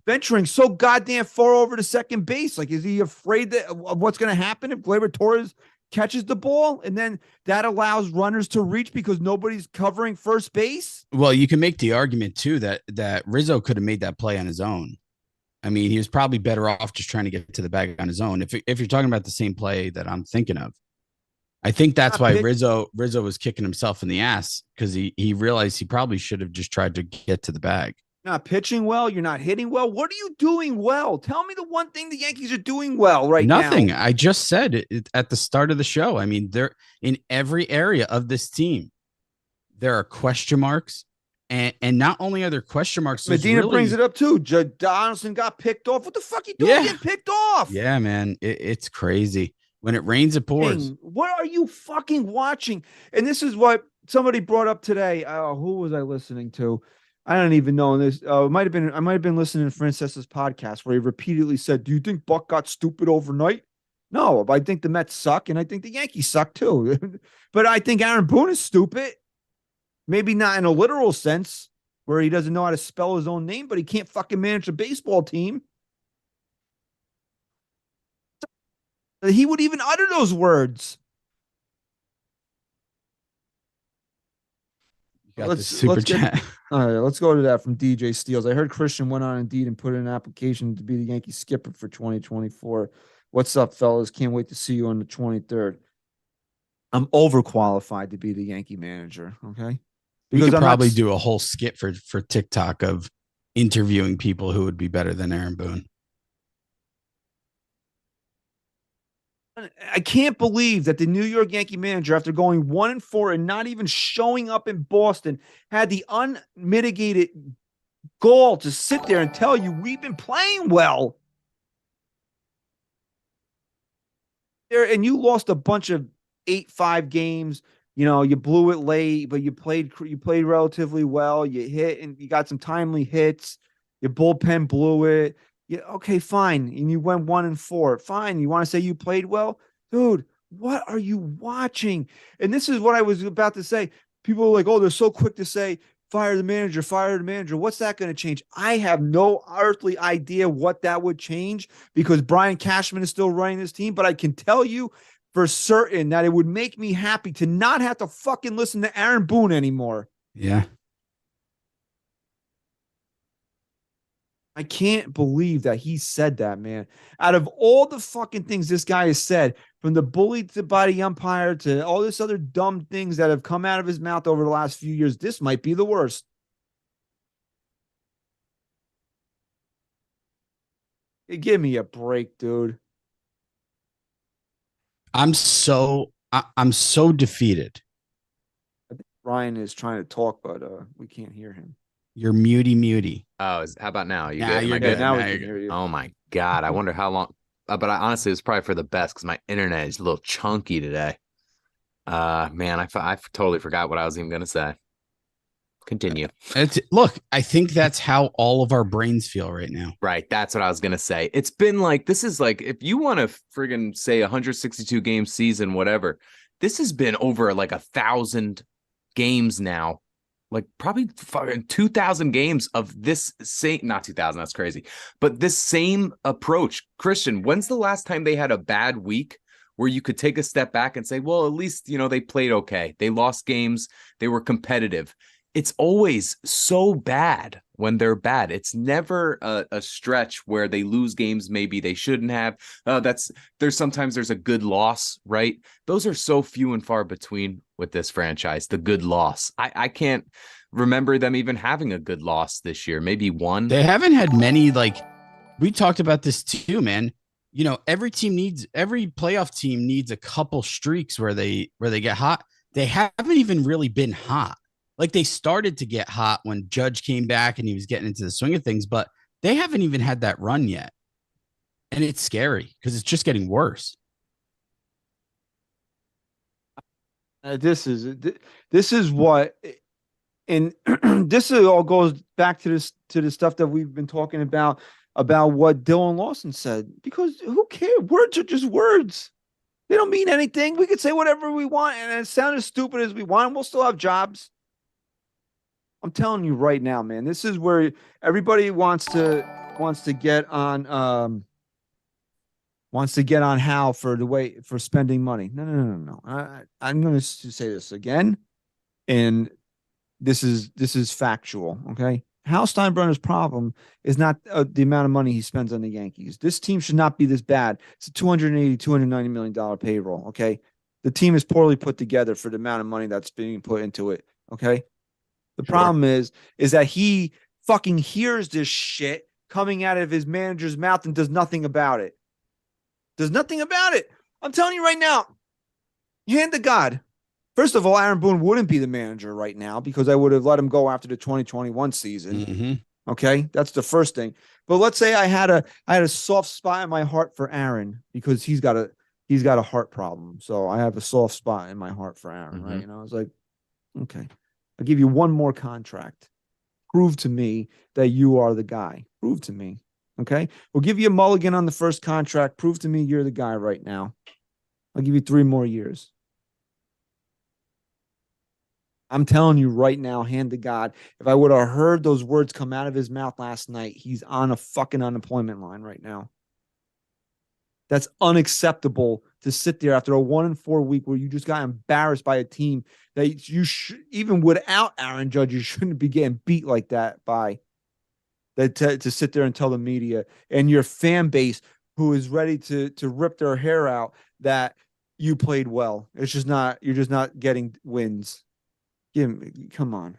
venturing so goddamn far over to second base? Like, is he afraid of what's going to happen if Gleyber Torres catches the ball? And then that allows runners to reach because nobody's covering first base? Well, you can make the argument too that Rizzo could have made that play on his own. I mean, he was probably better off just trying to get to the bag on his own. If you're talking about the same play that I'm thinking of. I think that's why Rizzo was kicking himself in the ass because he realized he probably should have just tried to get to the bag. Not pitching well. You're not hitting well. What are you doing well? Tell me the one thing the Yankees are doing well right now. Nothing. I just said it at the start of the show. I mean, they're in every area of this team. There are question marks. And not only are there question marks, Medina brings it up too. Donaldson got picked off. What the fuck you doing getting picked off? Yeah, man. It's crazy. When it rains, it pours. What are you fucking watching? And this is what somebody brought up today. Who was I listening to? I don't even know this. I might have been listening to Frances's podcast where he repeatedly said, "Do you think Buck got stupid overnight?" No, but I think the Mets suck, and I think the Yankees suck too. But I think Aaron Boone is stupid. Maybe not in a literal sense, where he doesn't know how to spell his own name, but he can't fucking manage a baseball team. He would even utter those words. You got the super chat. All right, let's go to that from DJ Steels. I heard Christian went on Indeed and put in an application to be the Yankee skipper for 2024. What's up, fellas? Can't wait to see you on the 23rd. I'm overqualified to be the Yankee manager. Okay, We could probably do a whole skit for TikTok of interviewing people who would be better than Aaron Boone. I can't believe that the New York Yankee manager, after going 1-4 and not even showing up in Boston, had the unmitigated gall to sit there and tell you we've been playing well. There, and you lost a bunch of 8-5 games. You know, you blew it late, but you played relatively well. You hit and you got some timely hits. Your bullpen blew it. Yeah, okay, fine. And you went 1-4. Fine. You want to say you played well? Dude, what are you watching? And this is what I was about to say. People are like, oh, they're so quick to say, fire the manager, fire the manager. What's that going to change? I have no earthly idea what that would change because Brian Cashman is still running this team. But I can tell you for certain that it would make me happy to not have to fucking listen to Aaron Boone anymore. Yeah. I can't believe that he said that, man. Out of all the fucking things this guy has said, from the bully to body umpire to all this other dumb things that have come out of his mouth over the last few years, this might be the worst. Give me a break, dude. I'm so defeated. I think Ryan is trying to talk, but we can't hear him. You're muty. Oh, how about now? You Nah, good? Am I you're good? good. Now we Now can you're hear you. Oh my God. I wonder how long. But I honestly, it's probably for the best because my internet is a little chunky today. Man, I totally forgot what I was even going to say. Continue. Look, I think that's how all of our brains feel right now. Right. That's what I was going to say. It's been like, this is like, if you want to friggin' say 162 game season, whatever, this has been over like 1,000 games now. Like probably 2,000 games of this same, not 2,000, that's crazy, but this same approach. Christian, when's the last time they had a bad week where you could take a step back and say, well, at least, you know, they played okay. They lost games. They were competitive. It's always so bad when they're bad. It's never a stretch where they lose games maybe they shouldn't have. Sometimes there's a good loss, right? Those are so few and far between with this franchise, the good loss. I can't remember them even having a good loss this year. Maybe one. They haven't had many, like we talked about this too, man. You know, every playoff team needs a couple streaks where they get hot. They haven't even really been hot. Like they started to get hot when Judge came back and he was getting into the swing of things, but they haven't even had that run yet. And it's scary because it's just getting worse. This is what, and this all goes back to the stuff that we've been talking about what Dylan Lawson said, because who cares? Words are just words. They don't mean anything. We could say whatever we want and it sound as stupid as we want, and we'll still have jobs. I'm telling you right now, man, this is where everybody wants to get on Hal for spending money. No. I'm going to say this again, and this is factual. Okay, Hal Steinbrenner's problem is not the amount of money he spends on the Yankees. This team should not be this bad. It's a $290 million payroll. Okay, the team is poorly put together for the amount of money that's being put into it. Okay. The problem is that he fucking hears this shit coming out of his manager's mouth and does nothing about it. I'm telling you right now, hand to God. First of all, Aaron Boone wouldn't be the manager right now because I would have let him go after the 2021 season. Mm-hmm. Okay, that's the first thing. But let's say I had a soft spot in my heart for Aaron because he's got a heart problem. So I have a soft spot in my heart for Aaron, right? You know, it's like, Okay. I'll give you one more contract. Prove to me that you are the guy. Prove to me. Okay. We'll give you a mulligan on the first contract. Prove to me you're the guy right now. I'll give you 3 more years. I'm telling you right now, hand to God, if I would have heard those words come out of his mouth last night, he's on a fucking unemployment line right now. That's unacceptable to sit there after a 1-4 week where you just got embarrassed by a team that you even without Aaron Judge, you shouldn't be getting beat like that by. That to sit there and tell the media and your fan base who is ready to rip their hair out that you played well. It's just not, you're just not getting wins. Come on.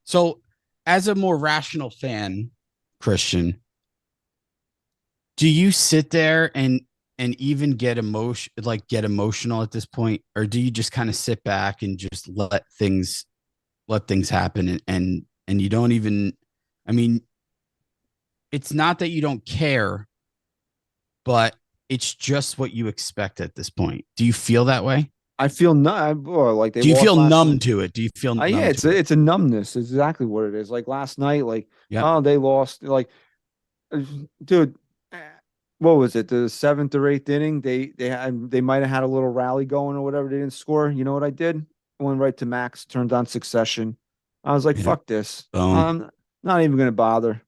So, as a more rational fan, Christian, do you sit there and even get emotional at this point, or do you just kind of sit back and just let things happen and you don't even? I mean, it's not that you don't care, but it's just what you expect at this point. Do you feel that way? I feel like they. Do you feel numb night. to it? Do you feel? Numb Yeah, to it? it's a numbness. It's exactly what it is. Like last night, like they lost. Like, dude, what was it? The 7th or 8th inning? They might have had a little rally going or whatever. They didn't score. You know what I did? I went right to Max, turned on Succession. I was like, fuck this. I'm not even gonna bother.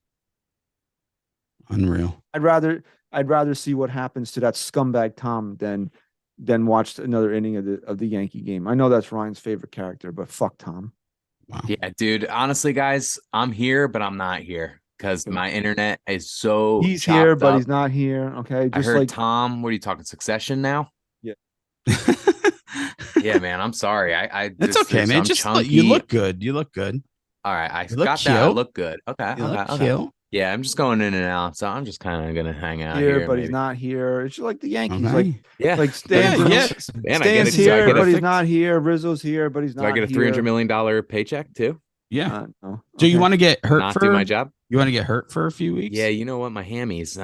Unreal. I'd rather see what happens to that scumbag Tom than watch another inning of the Yankee game. I know that's Ryan's favorite character, but fuck Tom. Wow. Yeah, dude. Honestly, guys, I'm here, but I'm not here because my internet is so. He's here, but he's not here. Okay, I heard Tom. What are you talking? Succession now? Yeah. Yeah, man. I'm sorry. It's okay, man. Just you look good. You look good. All right, I got that. I look good. Okay. You look cute. Yeah, I'm just going in and out, so I'm just kind of gonna hang out here, but he's not here. It's like the Yankees, okay. like Stan's here, but he's not here. Rizzo's here, but he's not. Do I get a $300 million paycheck too? Yeah. No. Do you want to get hurt? Not do my job. You want to get hurt for a few weeks? Yeah, you know what, my hammies.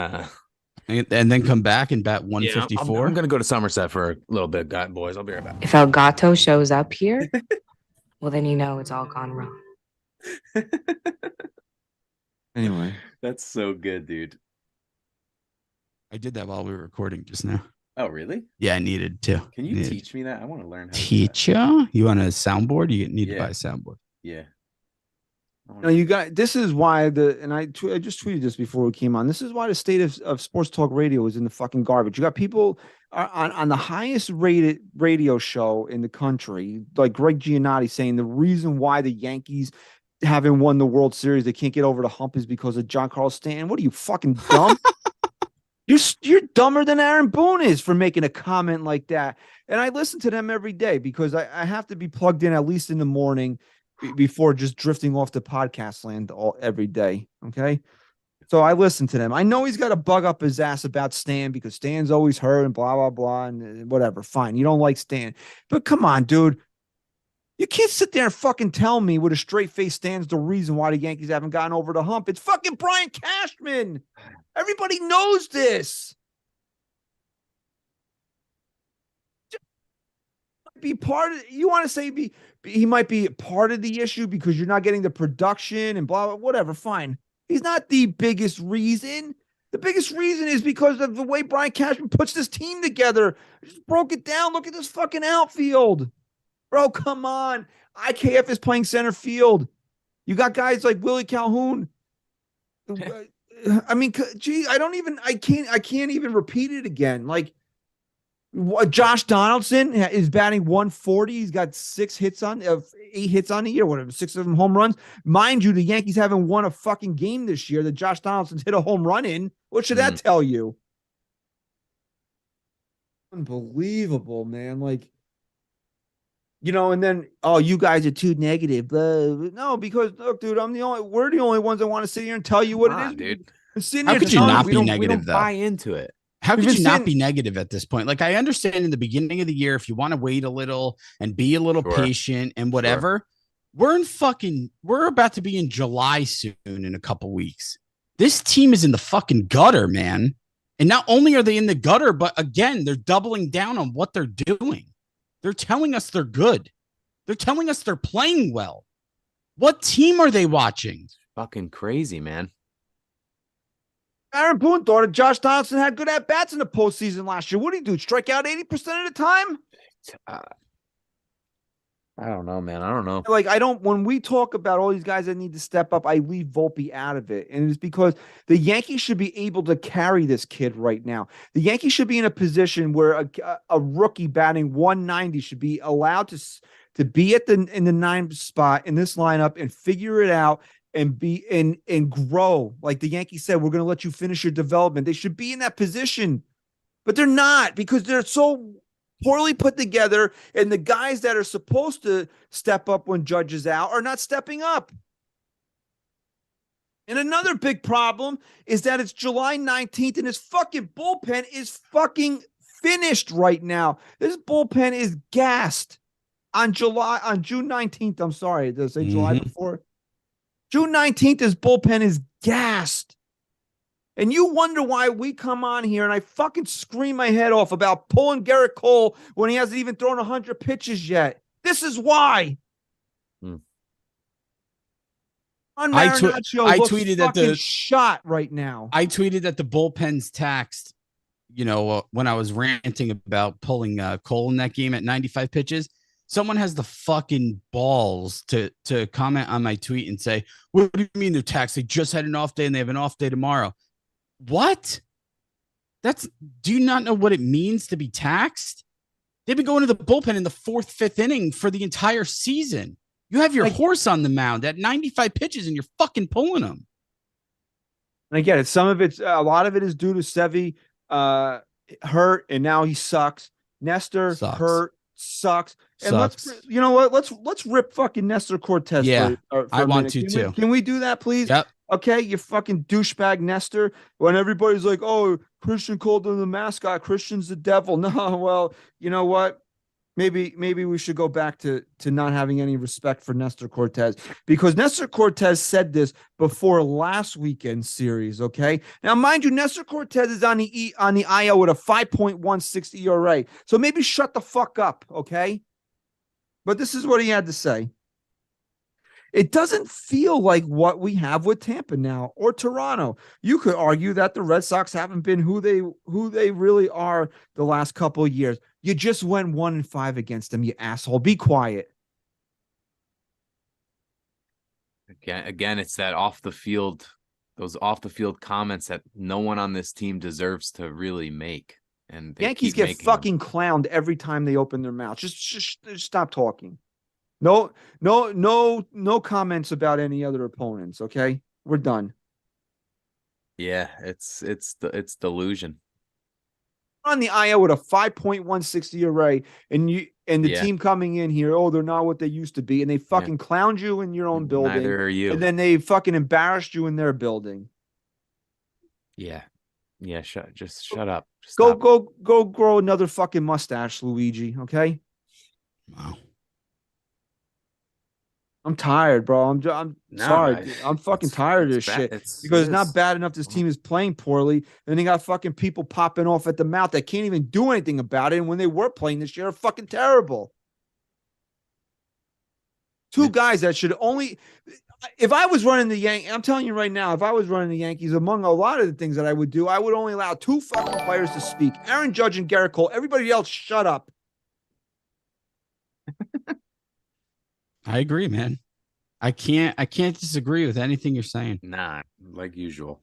And then come back and bat 154. Yeah, I'm gonna go to Somerset for a little bit, boys. I'll be right back. If El Gato shows up here, well, then you know it's all gone wrong. Anyway, that's so good, dude. I did that while we were recording just now. Oh, really? Yeah, I needed to. Can you teach me that? I want to learn how to teach you. You want a soundboard? You need to buy a soundboard. Yeah. You got, this is why I just tweeted this before we came on. This is why the state of sports talk radio is in the fucking garbage. You got people on the highest rated radio show in the country, like Greg Giannotti, saying the reason why the Yankees haven't won the World Series, they can't get over the hump, is because of Giancarlo Stanton. What are you, fucking dumb? You're dumber than Aaron Boone is for making a comment like that. And I listen to them every day because I have to be plugged in at least in the morning before just drifting off to podcast land every day. Okay. So I listen to them. I know he's got a bug up his ass about Stan because Stan's always hurt and blah, blah, blah, and whatever. Fine. You don't like Stan, but come on, dude. You can't sit there and fucking tell me with a straight face Stan's the reason why the Yankees haven't gotten over the hump. It's fucking Brian Cashman. Everybody knows this. Be part of, you want to say he might be part of the issue because you're not getting the production and blah, blah, whatever. Fine. He's not the biggest reason. The biggest reason is because of the way Brian Cashman puts this team together. Just broke it down. Look at this fucking outfield. Bro, come on. IKF is playing center field. You got guys like Willie Calhoun. I mean, gee, I can't even repeat it again. Like, Josh Donaldson is batting 140. He's got 8 hits on the year, whatever, 6 of them home runs. Mind you, the Yankees haven't won a fucking game this year that Josh Donaldson's hit a home run in. What should that tell you? Unbelievable, man. Like, and then, you guys are too negative. No, because look, dude, we're the only ones that want to sit here and tell you what it is, dude. How could you not be negative, we don't though? Buy into it. How could you not be negative at this point? Like, I understand in the beginning of the year, if you want to wait a little and be a little patient and whatever, we're about to be in July soon in a couple weeks. This team is in the fucking gutter, man. And not only are they in the gutter, but again, they're doubling down on what they're doing. They're telling us they're good. They're telling us they're playing well. What team are they watching? Fucking crazy, man. Aaron Boone thought that Josh Donaldson had good at-bats in the postseason last year. What did he do? Strike out 80% of the time? I don't know, man. I don't know. Like, when we talk about all these guys that need to step up, I leave Volpe out of it. And it's because the Yankees should be able to carry this kid right now. The Yankees should be in a position where a rookie batting 190 should be allowed to be in the 9th spot in this lineup and figure it out and and grow. Like the Yankees said, we're going to let you finish your development. They should be in that position, but they're not because they're so poorly put together, and the guys that are supposed to step up when Judge is out are not stepping up. And another big problem is that it's July 19th and his fucking bullpen is fucking finished right now. This bullpen is gassed on June 19th. I'm sorry. Did I say July before? June 19th, his bullpen is gassed. And you wonder why we come on here and I fucking scream my head off about pulling Garrett Cole when he hasn't even thrown 100 pitches yet. This is why. I tweeted that the shot right now. I tweeted that the bullpen's taxed. When I was ranting about pulling Cole in that game at 95 pitches, someone has the fucking balls to comment on my tweet and say, "What do you mean they're taxed? They just had an off day and they have an off day tomorrow." What? Do you not know what it means to be taxed? They've been going to the bullpen in the 4th, 5th inning for the entire season. You have your horse on the mound at 95 pitches and you're fucking pulling them. And I get it. A lot of it is due to Sevy hurt and now he sucks. Nestor hurt, sucks. And let's rip fucking Nestor Cortez. Yeah, for I a want minute. to too. Can we do that, please? Yep. Okay, you fucking douchebag Nestor. When everybody's like, "Oh, Christian called him the mascot. Christian's the devil." No, well, you know what? Maybe we should go back to not having any respect for Nestor Cortez because Nestor Cortez said this before last weekend's series. Okay, now mind you, Nestor Cortez is on the IL with a 5.16 ERA. So maybe shut the fuck up, okay? But this is what he had to say. It doesn't feel like what we have with Tampa now or Toronto. You could argue that the Red Sox haven't been who they really are the last couple of years. You just went 1-5 against them, you asshole. Be quiet. Again, it's that those off the field comments that no one on this team deserves to really make. And Yankees get fucking clowned every time they open their mouth. Just stop talking. No comments about any other opponents. Okay, we're done. Yeah, it's delusion. On the IL with a 5.16 ERA, and the team coming in here, they're not what they used to be, and they fucking clowned you in your own building. Neither are you. And then they fucking embarrassed you in their building. Yeah. Shut up. Go grow another fucking mustache, Luigi. Okay. Wow. I'm tired, bro. I'm sorry. I'm fucking tired of this shit because it's not bad enough this team is playing poorly. Then they got fucking people popping off at the mouth that can't even do anything about it. And when they were playing this year, are fucking terrible. Two guys that should only. If I was running the Yankees, I'm telling you right now, if I was running the Yankees, among a lot of the things that I would do, I would only allow 2 fucking players to speak: Aaron Judge and Garrett Cole. Everybody else, shut up. I agree, man. I can't disagree with anything you're saying. Nah, like usual.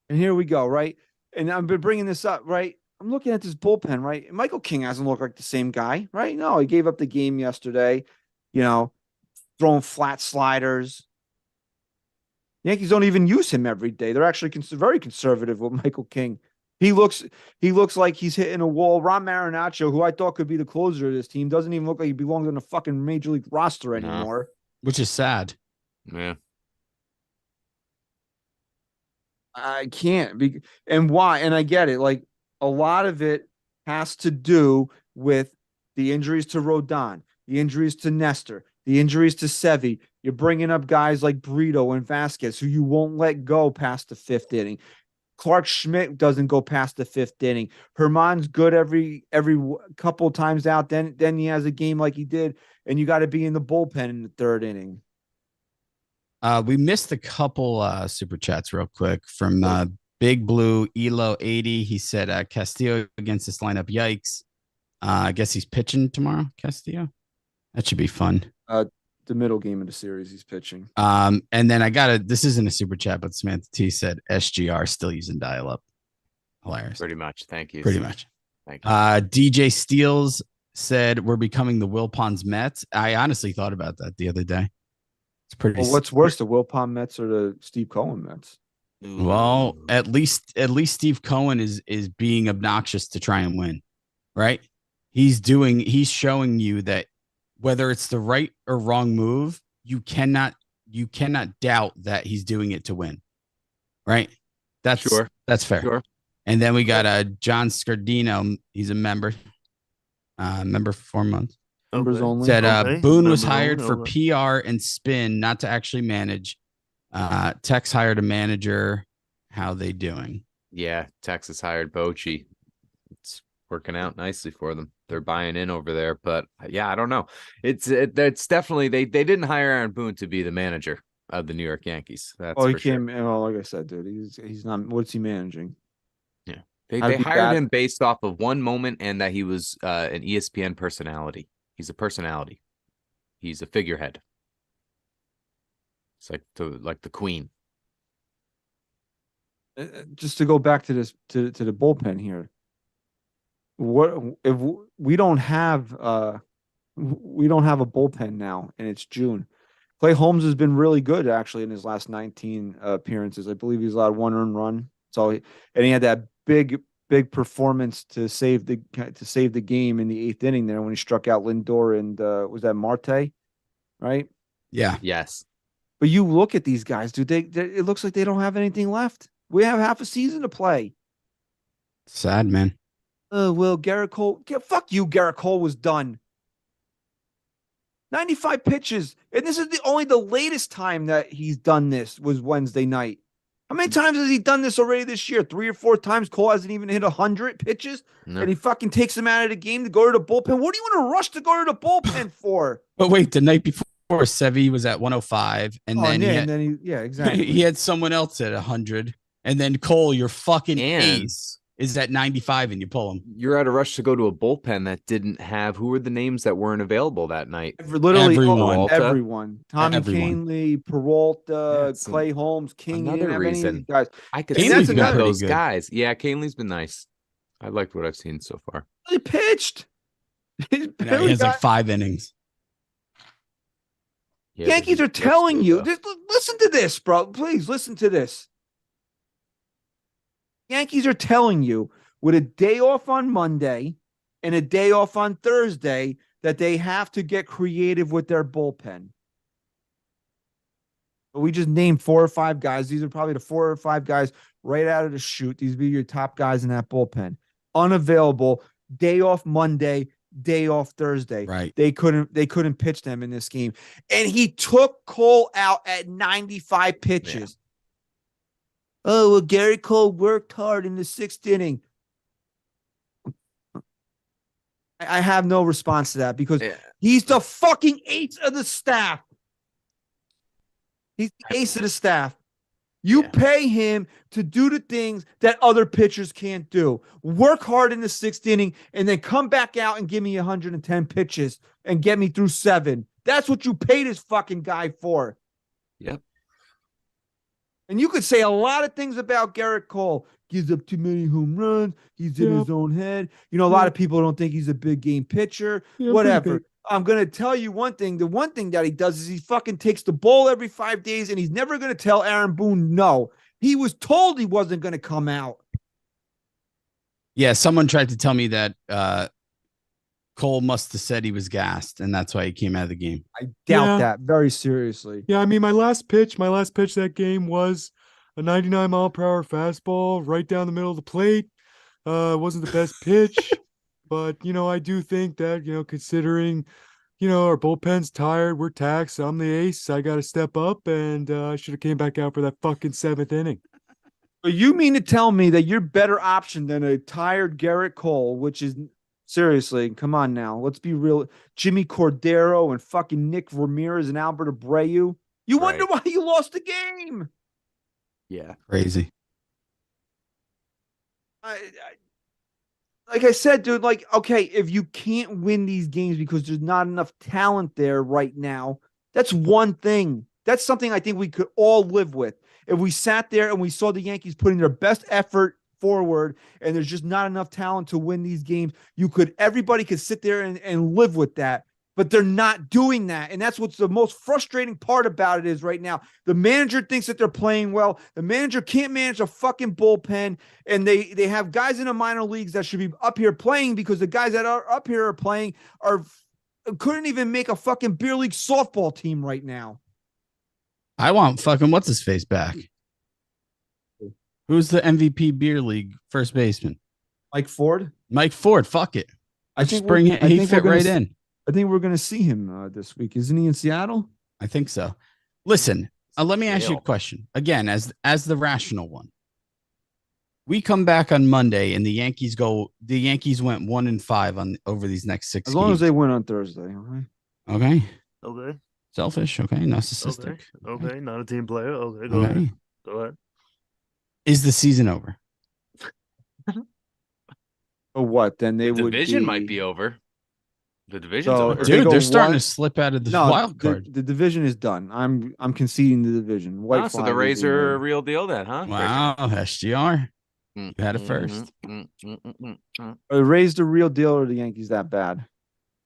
And here we go, right? And I've been bringing this up, right? I'm looking at this bullpen, right? Michael King hasn't looked like the same guy, right? No, he gave up the game yesterday, throwing flat sliders. Yankees don't even use him every day. They're actually very conservative with Michael King. He looks like he's hitting a wall. Ron Marinaccio, who I thought could be the closer of this team, doesn't even look like he belongs on the fucking major league roster anymore. Which is sad. Yeah. I can't be, and why? And I get it. Like a lot of it has to do with the injuries to Rodon, the injuries to Nestor, the injuries to Sevy. You're bringing up guys like Brito and Vasquez, who you won't let go past the 5th inning. Clark Schmidt doesn't go past the 5th inning. Herman's good every couple times out. Then he has a game like he did, and you got to be in the bullpen in the 3rd inning. We missed a couple super chats real quick from Big Blue Elo 80. He said Castillo against this lineup. Yikes. I guess he's pitching tomorrow, Castillo. That should be fun. The middle game of the series he's pitching. And then this isn't a super chat, but Samantha T said SGR still using dial-up. Hilarious. Pretty much. Thank you. Pretty much. Thank you. DJ Steels said we're becoming the Wilpons Mets. I honestly thought about that the other day. It's pretty. Well, what's worse, the Wilpon Mets or the Steve Cohen Mets? Well, at least Steve Cohen is being obnoxious to try and win, right? He's showing you that whether it's the right or wrong move, you cannot doubt that he's doing it to win, right? That's fair. Sure. And then we got John Scardino. He's a member for 4 months. Members only. Said Boone was hired for PR and spin, not to actually manage. Tex hired a manager. How they doing? Yeah, Texas hired Bochy. It's working out nicely for them. They're buying in over there, but yeah, I don't know. It's definitely they didn't hire Aaron Boone to be the manager of the New York Yankees. That's he for sure. came. Well, like I said, dude, he's not. What's he managing? Yeah, they hired him based off of one moment and that he was an ESPN personality. He's a personality. He's a figurehead. It's like the queen. Just to go back to this to the bullpen here. What if we don't have a bullpen now and it's June? Clay Holmes has been really good actually in his last 19 appearances. I believe he's allowed 1 earned run. And he had that big performance to save the game in the 8th inning there when he struck out Lindor and was that Marte, right? Yeah. Yes. But you look at these guys, dude. It looks like they don't have anything left. We have half a season to play. Sad, man. Well, Garrett Cole. Fuck you, Garrett Cole was done. 95 pitches. And this is only the latest time that he's done this was Wednesday night. How many times has he done this already this year? 3 or 4 times. Cole hasn't even hit 100 pitches. No. And he fucking takes him out of the game to go to the bullpen. What do you want to rush to go to the bullpen for? But wait, the night before Sevy was at 105. And then exactly. He had someone else at 100. And then Cole, your fucking ace, is at 95 and you pull him. You're at a rush to go to a bullpen that didn't have, who were the names that weren't available that night? Literally everyone. Tommy Kahnle, Peralta, Clay Holmes, King. Another reason. Guys. I could see those guys. Yeah, Kahnle's been nice. I liked what I've seen so far. He pitched. He has like 5 innings. Yeah, Yankees are telling you. Listen to this, bro. Please listen to this. Yankees are telling you with a day off on Monday and a day off on Thursday that they have to get creative with their bullpen. But we just named 4 or 5 guys. These are probably the 4 or 5 guys right out of the chute. These would be your top guys in that bullpen. Unavailable, day off Monday, day off Thursday. Right. They couldn't pitch them in this game. And he took Cole out at 95 pitches. Yeah. Oh, well, Gary Cole worked hard in the 6th inning. I have no response to that because he's the fucking ace of the staff. He's the ace of the staff. You pay him to do the things that other pitchers can't do. Work hard in the 6th inning and then come back out and give me 110 pitches and get me through 7. That's what you paid this fucking guy for. Yep. And you could say a lot of things about Garrett Cole. Gives up too many home runs. He's in his own head. You know, a lot of people don't think he's a big game pitcher. Whatever. I'm going to tell you one thing. The one thing that he does is he fucking takes the ball every 5 days, and he's never going to tell Aaron Boone no. He was told he wasn't going to come out. Yeah, someone tried to tell me that Cole must have said he was gassed, and that's why he came out of the game. I doubt that very seriously. Yeah, I mean, my last pitch that game was a 99-mile-per-hour fastball right down the middle of the plate. It wasn't the best pitch, but, you know, I do think that, you know, considering, you know, our bullpen's tired, we're taxed, I'm the ace, I got to step up, and I should have came back out for that fucking 7th inning. So you mean to tell me that you're better option than a tired Garrett Cole, which is seriously, come on now. Let's be real. Jimmy Cordero and fucking Nick Ramirez and Albert Abreu. You wonder why you lost the game. Yeah. Crazy. Like I said, dude, like, okay, if you can't win these games because there's not enough talent there right now, that's one thing. That's something I think we could all live with. If we sat there and we saw the Yankees putting their best effort forward and there's just not enough talent to win these games, everybody could sit there and live with that. But they're not doing that. And that's what's the most frustrating part about it is right now. The manager thinks that they're playing well. The manager can't manage a fucking bullpen. And they have guys in the minor leagues that should be up here playing because the guys that are up here are playing couldn't even make a fucking beer league softball team right now. I want fucking what's his face back. Who's the MVP beer league first baseman? Mike Ford. Mike Ford. Fuck it. I Let's think just bring it. He fit right in. I think we're going to see him this week. Isn't he in Seattle? I think so. Listen, let me ask you a question again, as the rational one. We come back on Monday and the Yankees went 1-5 over these next 6 as long games. as they win on Thursday. Okay. Okay. Okay. Selfish. Okay. Narcissistic. Okay. Not a team player. Okay. Go ahead. Is the season over? Or what? Then they would. Division might be over. The division's So, over. if they Dude, go they're starting one- to slip out of the No, wild card. The division is done. I'm conceding the division. White So flag the is Rays the are a winner. real deal then, huh? Wow, SGR. You had it first. Are the Rays the real deal or the Yankees that bad?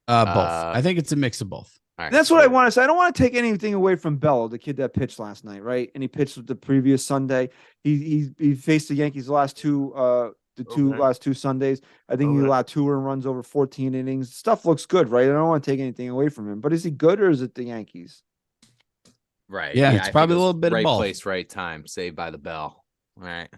Both. I think it's a mix of both. And that's what I want to say. I don't want to take anything away from Bello, the kid that pitched last night, right? And he pitched the previous Sunday. He faced the Yankees last two Sundays. I think he allowed 2 earned runs over 14 innings. Stuff looks good, right? I don't want to take anything away from him. But is he good or is it the Yankees? Right. Yeah, it's I think probably it a was little bit of right both. place, right time. Saved by the bell. All right.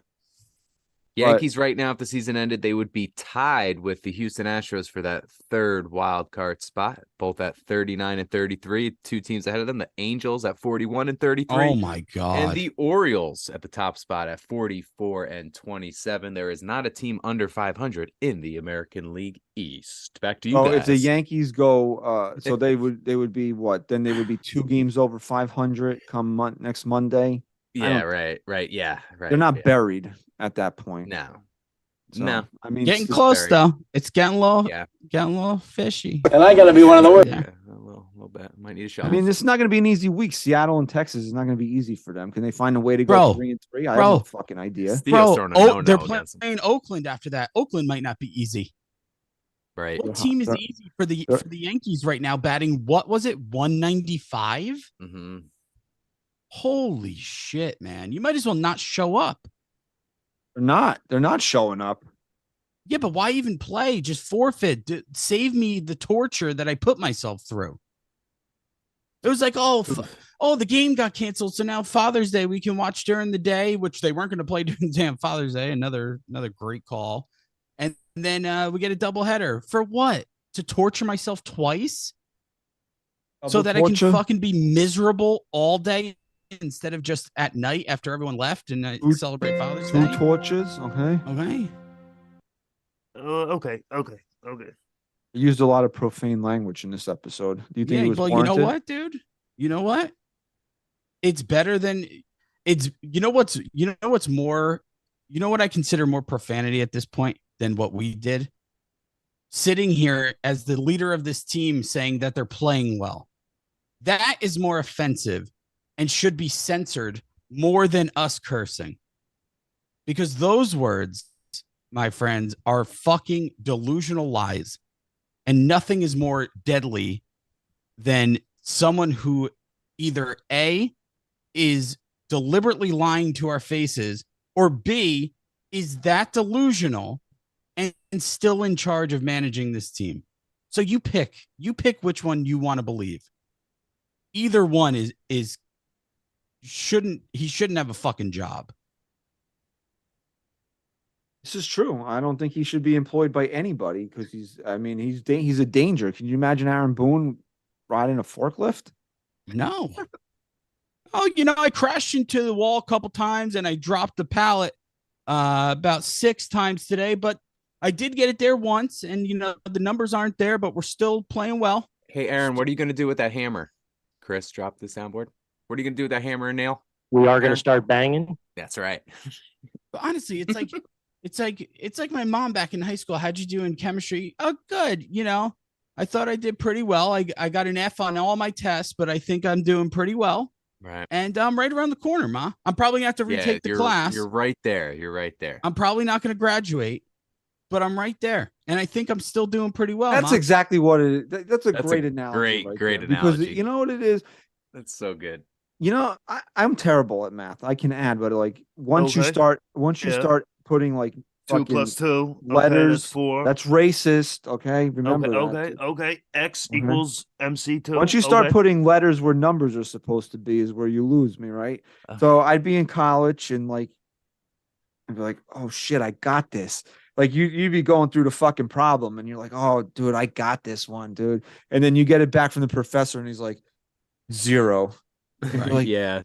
Yankees right now, if the season ended, they would be tied with the Houston Astros for that third wild card spot, both at 39 and 33. 2 teams ahead of them, the Angels at 41 and 33. Oh my God. And the Orioles at the top spot at 44 and 27. There is not a team under 500 in the American League East. Back to you guys. If the Yankees go, so they would be what? Then they would be 2 games over 500 come next Monday. Yeah, right. Yeah, right. They're not buried at that point. No. So, No. I mean, Getting close though. It's getting low. Yeah. Getting a little fishy. And I got to be one of the worst. Yeah, a little bit. Might need a shot. I mean, this is not going to be an easy week. Seattle and Texas is not going to be easy for them. Can they find a way to go 3-3? I have no fucking idea. They're playing Oakland after that. Oakland might not be easy. Right. What team is easy for the Yankees right now? Batting, what was it, 195? Mm-hmm. Holy shit, man! You might as well not show up. They're not showing up. Yeah, but why even play? Just forfeit. Save me the torture that I put myself through. It was like, the game got canceled, so now Father's Day we can watch during the day, which they weren't going to play during the damn Father's Day. Another great call, and then we get a doubleheader for what? To torture myself twice, so that I can fucking be miserable all day instead of just at night after everyone left and I celebrate Father's Day. 2 torches, okay. Okay. I used a lot of profane language in this episode. Do you think it was warranted? You know what, dude? You know what? It's better than it's. You know what I consider more profanity at this point than what we did? Sitting here as the leader of this team saying that they're playing well. That is more offensive and should be censored more than us cursing. Because those words, my friends, are fucking delusional lies. And nothing is more deadly than someone who either A, is deliberately lying to our faces, or B, is that delusional and still in charge of managing this team. So you pick which one you want to believe. Either one shouldn't have a fucking job. This is true. I don't think he should be employed by anybody because he's a danger. Can you imagine Aaron Boone riding a forklift? No. I crashed into the wall a couple times and I dropped the pallet about 6 times today, but I did get it there once, and the numbers aren't there, but we're still playing well. Hey, Aaron, what are you going to do with that hammer? Chris, drop the soundboard. What are you going to do with that hammer and nail? We are going Aaron? to start banging. That's right. But honestly, it's like it's like my mom back in high school. How'd you do in chemistry? Oh, good. I thought I did pretty well. I got an F on all my tests, but I think I'm doing pretty well. Right. And I'm right around the corner, Ma. I'm probably gonna have to retake the class. You're right there. You're right there. I'm probably not gonna graduate, but I'm right there. And I think I'm still doing pretty well. That's Ma. exactly what it is. That's a great analogy. Great there. analogy. Because you know what it is? That's so good. I'm terrible at math. I can add, but like once you Okay. start putting like 2 plus 2 letters, Okay, that's 4. that's racist. Okay, remember that. Okay. X equals MC2. Once you start putting letters where numbers are supposed to be, is where you lose me, right? So I'd be in college and like, I'd be like, oh shit, I got this. Like you'd be going through the fucking problem, and you're like, oh dude, I got this one, dude. And then you get it back from the professor, and he's like, 0. Right. Like, yeah.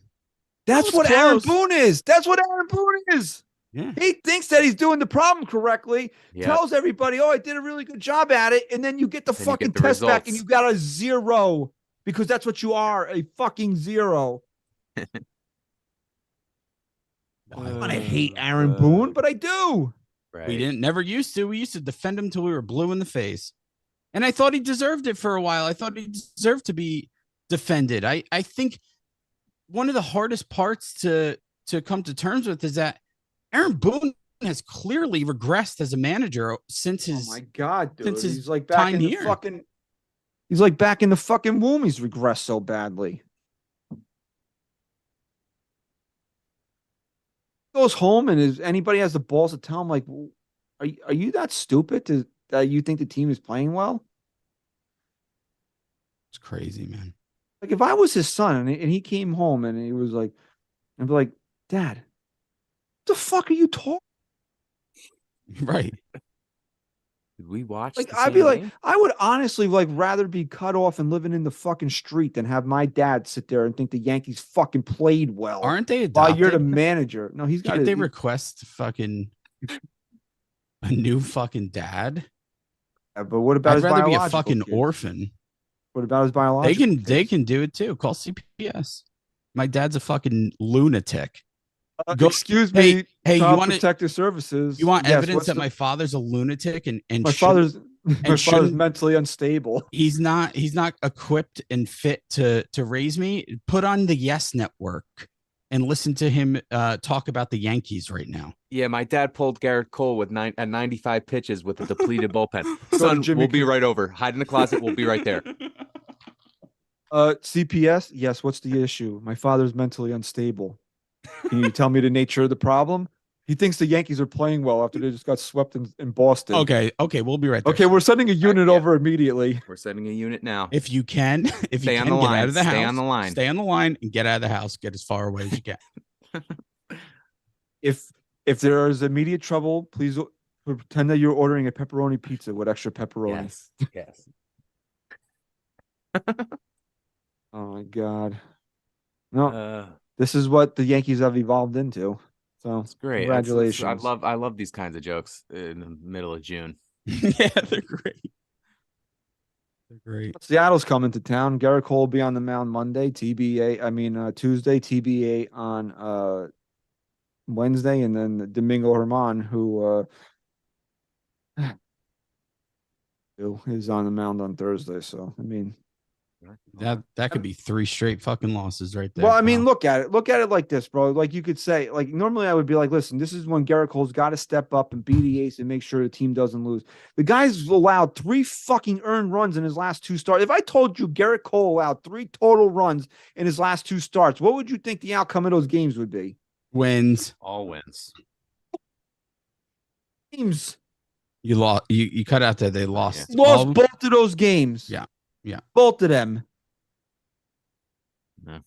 That's what Aaron Boone is. That's what Aaron Boone is. Yeah. He thinks that he's doing the problem correctly, Yeah. tells everybody, oh, I did a really good job at it. And then you get the Then you fucking get the test back and results. you got a 0 because that's what you are, a fucking 0. I hate Aaron Boone, but I do. Right. We never used to. We used to defend him till we were blue in the face. And I thought he deserved it for a while. I thought he deserved to be defended. I think one of the hardest parts to come to terms with is that Aaron Boone has clearly regressed as a manager since his Oh my god, dude. since his He's like back time in the here. fucking He's like back in the fucking womb. He's regressed so badly. Goes home and is anybody has the balls to tell him like, are you that stupid that you think the team is playing well? It's crazy, man. Like if I was his son and he came home and he was like, I'd be like, Dad, what the fuck are you talking? Right. Did we watch? Like the I'd be same like, game? I would honestly like rather be cut off and living in the fucking street than have my dad sit there and think the Yankees fucking played well. Aren't they while adopted? you're the manager? No, he's got. Can't they request fucking a new fucking dad? But what about I'd his rather be a biological fucking kids? orphan. What about his biological? They kids? can do it too. Call CPS. My dad's a fucking lunatic. Excuse me. Hey, you Child want Protective Services. You want Yes, evidence what's that the- my father's a lunatic and my father's shouldn't- mentally unstable. he's not equipped and fit to raise me. Put on the Yes Network and listen to him talk about the Yankees right now. Yeah, my dad pulled Garrett Cole with 95 pitches with a depleted bullpen. to Son, Jimmy we'll be Kimmel. right over. Hide in the closet. We'll be right there. CPS. Yes. What's the issue? My father's mentally unstable. Can you tell me the nature of the problem? He thinks the Yankees are playing well after they just got swept in Boston. Okay, we'll be right there. Okay, we're sending a unit yeah. over immediately. We're sending a unit now. If you can, Stay on get the line. out of the house. Stay on the line. Stay on the line and get out of the house. Get as far away as you can. If there is immediate trouble, please pretend that you're ordering a pepperoni pizza with extra pepperoni. Yes. Yes. Oh my god. No, this is what the Yankees have evolved into. So It's great. congratulations. I love these kinds of jokes in the middle of June. Yeah, they're great. They're great. Seattle's coming to town. Garrett Cole will be on the mound Monday. Tuesday. TBA on Wednesday, and then Domingo Herman, who is on the mound on Thursday. So I mean, That could be 3 straight fucking losses right there. well, I mean, pal. look at it like this, bro. Like you could say, like normally I would be like, listen, this is when Garrett Cole's got to step up and be the ace and make sure the team doesn't lose. The guy's allowed 3 fucking earned runs in his last 2 starts. If I told you Garrett Cole allowed 3 total runs in his last 2 starts, what would you think the outcome of those games would be? Wins. All wins. Games You lost. You cut out there. They lost. lost all- both of those games. Yeah. Yeah. Both of them. No.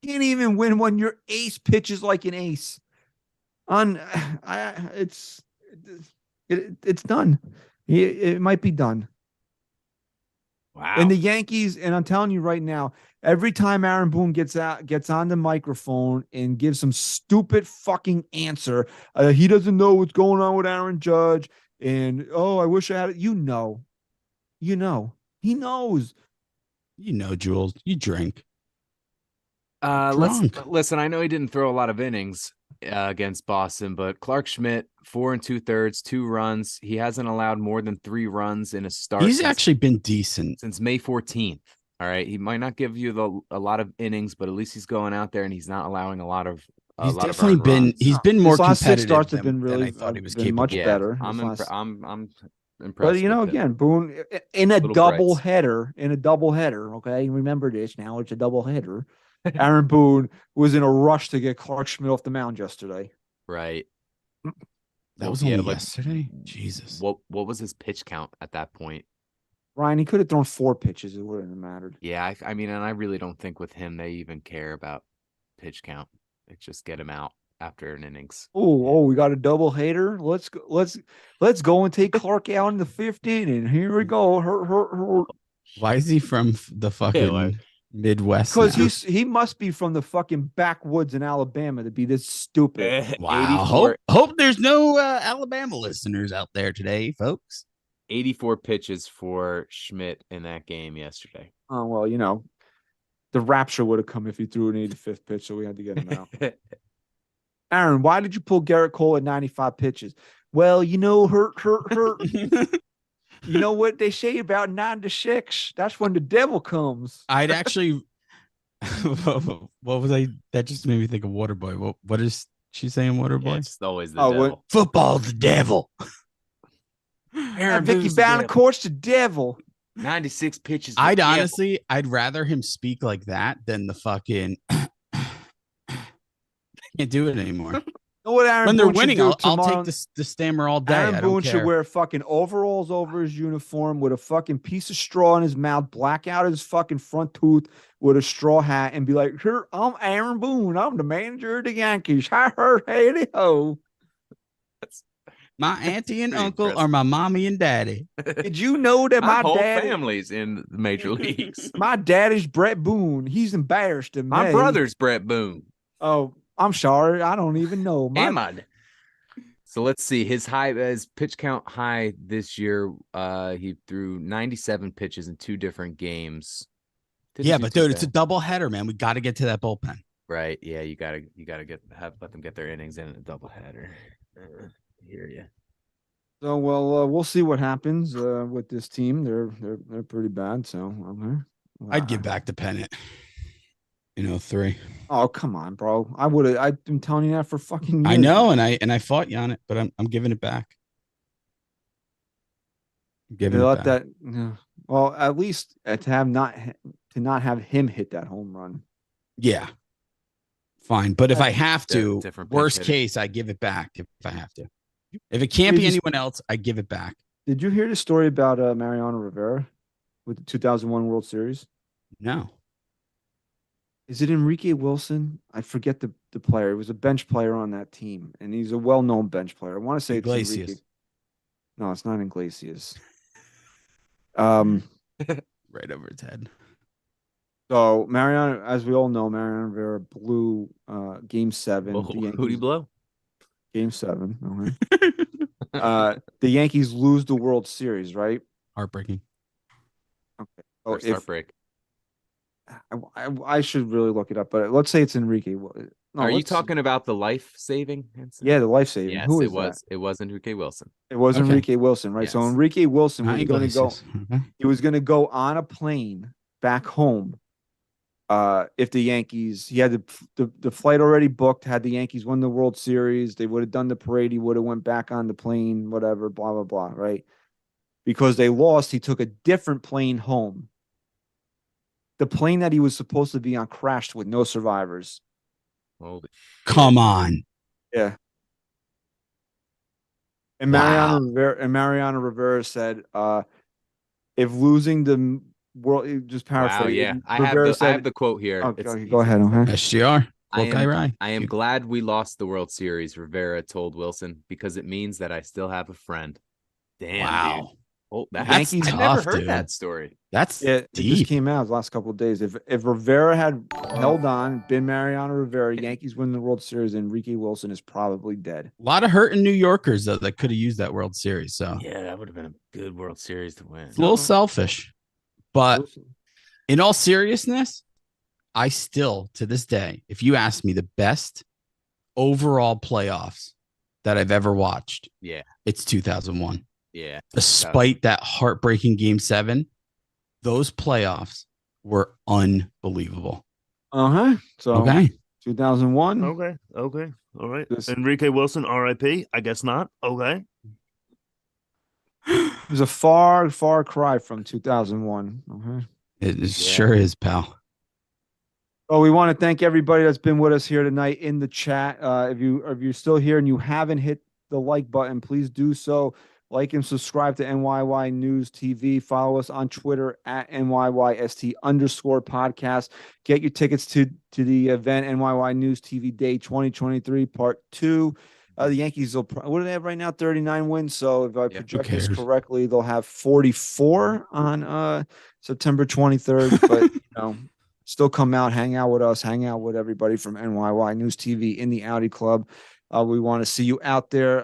Can't even win when your ace pitches like an ace. It's done. It might be done. Wow. And the Yankees, and I'm telling you right now, every time Aaron Boone gets on the microphone and gives some stupid fucking answer, he doesn't know what's going on with Aaron Judge, and I wish I had it. He knows. Jules, you drink. Let's Drunk. listen. I know he didn't throw a lot of innings against Boston, but Clark Schmidt, 4 2/3, 2 runs. He hasn't allowed more than 3 runs in a start. He's actually been decent since May 14th. All right, he might not give you a lot of innings, but at least he's going out there and he's not allowing a lot of. He's definitely been. He's been more His last 6 competitive starts have than, been really than I thought he was been capable. much Yeah, better. I'm Last- impressed. But with him. again, Boone in a Little double brights. header, okay, remember this now. It's a double header. Aaron Boone was in a rush to get Clark Schmidt off the mound yesterday. Right. That was Yeah, only like, yesterday. Jesus. What was his pitch count at that point? Ryan, he could have thrown 4 pitches. It wouldn't have mattered. Yeah, I mean, and I really don't think with him they even care about pitch count. It's just get him out after an innings. Oh, we got a double header. Let's go and take Clark out in the 5th inning. Here we go. Hurt. Why is he from the fucking Midwest? Because now? he must be from the fucking backwoods in Alabama to be this stupid. Wow. Hope there's no Alabama listeners out there today, folks. 84 pitches for Schmidt in that game yesterday. Oh, well, the rapture would have come if he threw an 85th pitch, so we had to get him out. Aaron, why did you pull Garrett Cole at 95 pitches? Well, hurt. You know what they say about 9 to 6? That's when the devil comes. I'd actually. What was I? That just made me think of Waterboy. What is she saying, Waterboy? Yeah, it's always the devil. Football's the devil. Aaron Vicky Boundacourt's the devil. 96 pitches. I'd rather him speak like that than the fucking. Can't do it anymore. You know what Aaron When they're Boone should winning, do I'll tomorrow? take the stammer all day. Aaron I don't Boone care. should wear fucking overalls over his uniform with a fucking piece of straw in his mouth, black out his fucking front tooth with a straw hat, and be like, "Here, I'm Aaron Boone. I'm the manager of the Yankees. Hi, her, hey, ho." My auntie and Pretty uncle impressive. are my mommy and daddy. Did you know that My my whole dad? family's in the major leagues. My dad is Brett Boone. He's embarrassed of me. My brother's Brett Boone. Oh, I'm sorry. I don't even know. So let's see his pitch count high this year. He threw 97 pitches in 2 different games. Didn't Yeah, do but too dude, it's a bad. double header, man. We got to get to that bullpen. Right. Yeah, you gotta let them get their innings in a doubleheader. Hear you. So we'll see what happens with this team. They're pretty bad. So okay. I'd give back the pennant. 3. Oh, come on, bro. I've been telling you that for fucking years. I know, and I fought you on it, but I'm giving it back. I'm giving it back. that. Yeah. Well, at least to not have him hit that home run. Yeah. Fine. But if I have to, different worst pitch hitter. case, I give it back if I have to. If it can't be anyone else, I give it back. Did you hear the story about Mariano Rivera with the 2001 World Series? No. Is it Enrique Wilson? I forget the player. He was a bench player on that team, and he's a well-known bench player. I want to say it's Enrique. Iglesias. No, it's not Iglesias. Right over its head. So Mariano, as we all know, Mariano Rivera blew Game 7. Well, The who'd he Yankees- blow? Game 7. Okay. The Yankees lose the World Series, right? Heartbreaking. Okay. So First heartbreak. I should really look it up, but let's say it's Enrique. No, Are you let's- talking about the life-saving incident? Yeah, the life saving. Yes, Who it is was. that? It was Enrique Wilson. It was Okay. Enrique Wilson, right? So Yes. Enrique Wilson Not was going to go. Iglesias. Okay. He was going to go on a plane back home. If the Yankees, he had the flight already booked. Had the Yankees won the World Series, they would have done the parade. He would have went back on the plane, whatever, blah blah blah, right? Because they lost, he took a different plane home. The plane that he was supposed to be on crashed with no survivors. Holy Come on. Yeah. And Wow. Mariano Rivera said, if losing the world, just paraphrase. wow, yeah. I Rivera have the quote here. Oh, It's- go ahead. Okay. SGR. I Hawkeye Rye. am glad we lost the World Series, Rivera told Wilson, because it means that I still have a friend. Damn, Wow. dude. Oh, That's Yankees- I never tough, heard dude. that story. That's Yeah, it just deep. came out the last couple of days. If Rivera had held on, been Mariano Rivera, Yankees win the World Series, Enrique Wilson is probably dead. A lot of hurting New Yorkers though that could have used that World Series. So Yeah, that would have been a good World Series to win. it's a little selfish. But Wilson. in all seriousness, I still, to this day, if you ask me the best overall playoffs that I've ever watched, Yeah. it's 2001. Yeah. Despite that heartbreaking Game 7, those playoffs were unbelievable. So Okay. 2001. Okay. Okay. All right. This- Enrique Wilson, R.I.P. I guess not. Okay. It was a far, far cry from 2001. It sure is, pal. Oh, we want to thank everybody that's been with us here tonight in the chat. If you're still here and you haven't hit the like button, please do so. Like and subscribe to NYY News TV. Follow us on Twitter at NYYST_podcast. Get your tickets to the event, NYY News TV Day 2023 Part 2. The Yankees will, what do they have right now? 39 wins. So if I project this cares? correctly, they'll have 44 on September 23rd. But still come out, hang out with us, hang out with everybody from NYY News TV in the Audi Club. We want to see you out there.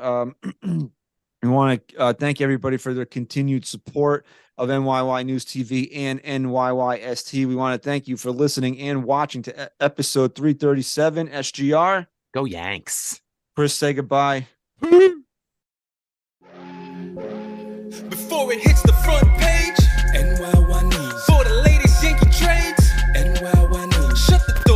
We want to thank everybody for their continued support of NYY News TV and NYYST. We want to thank you for listening and watching to episode 337 SGR. Go Yanks. Chris, say goodbye.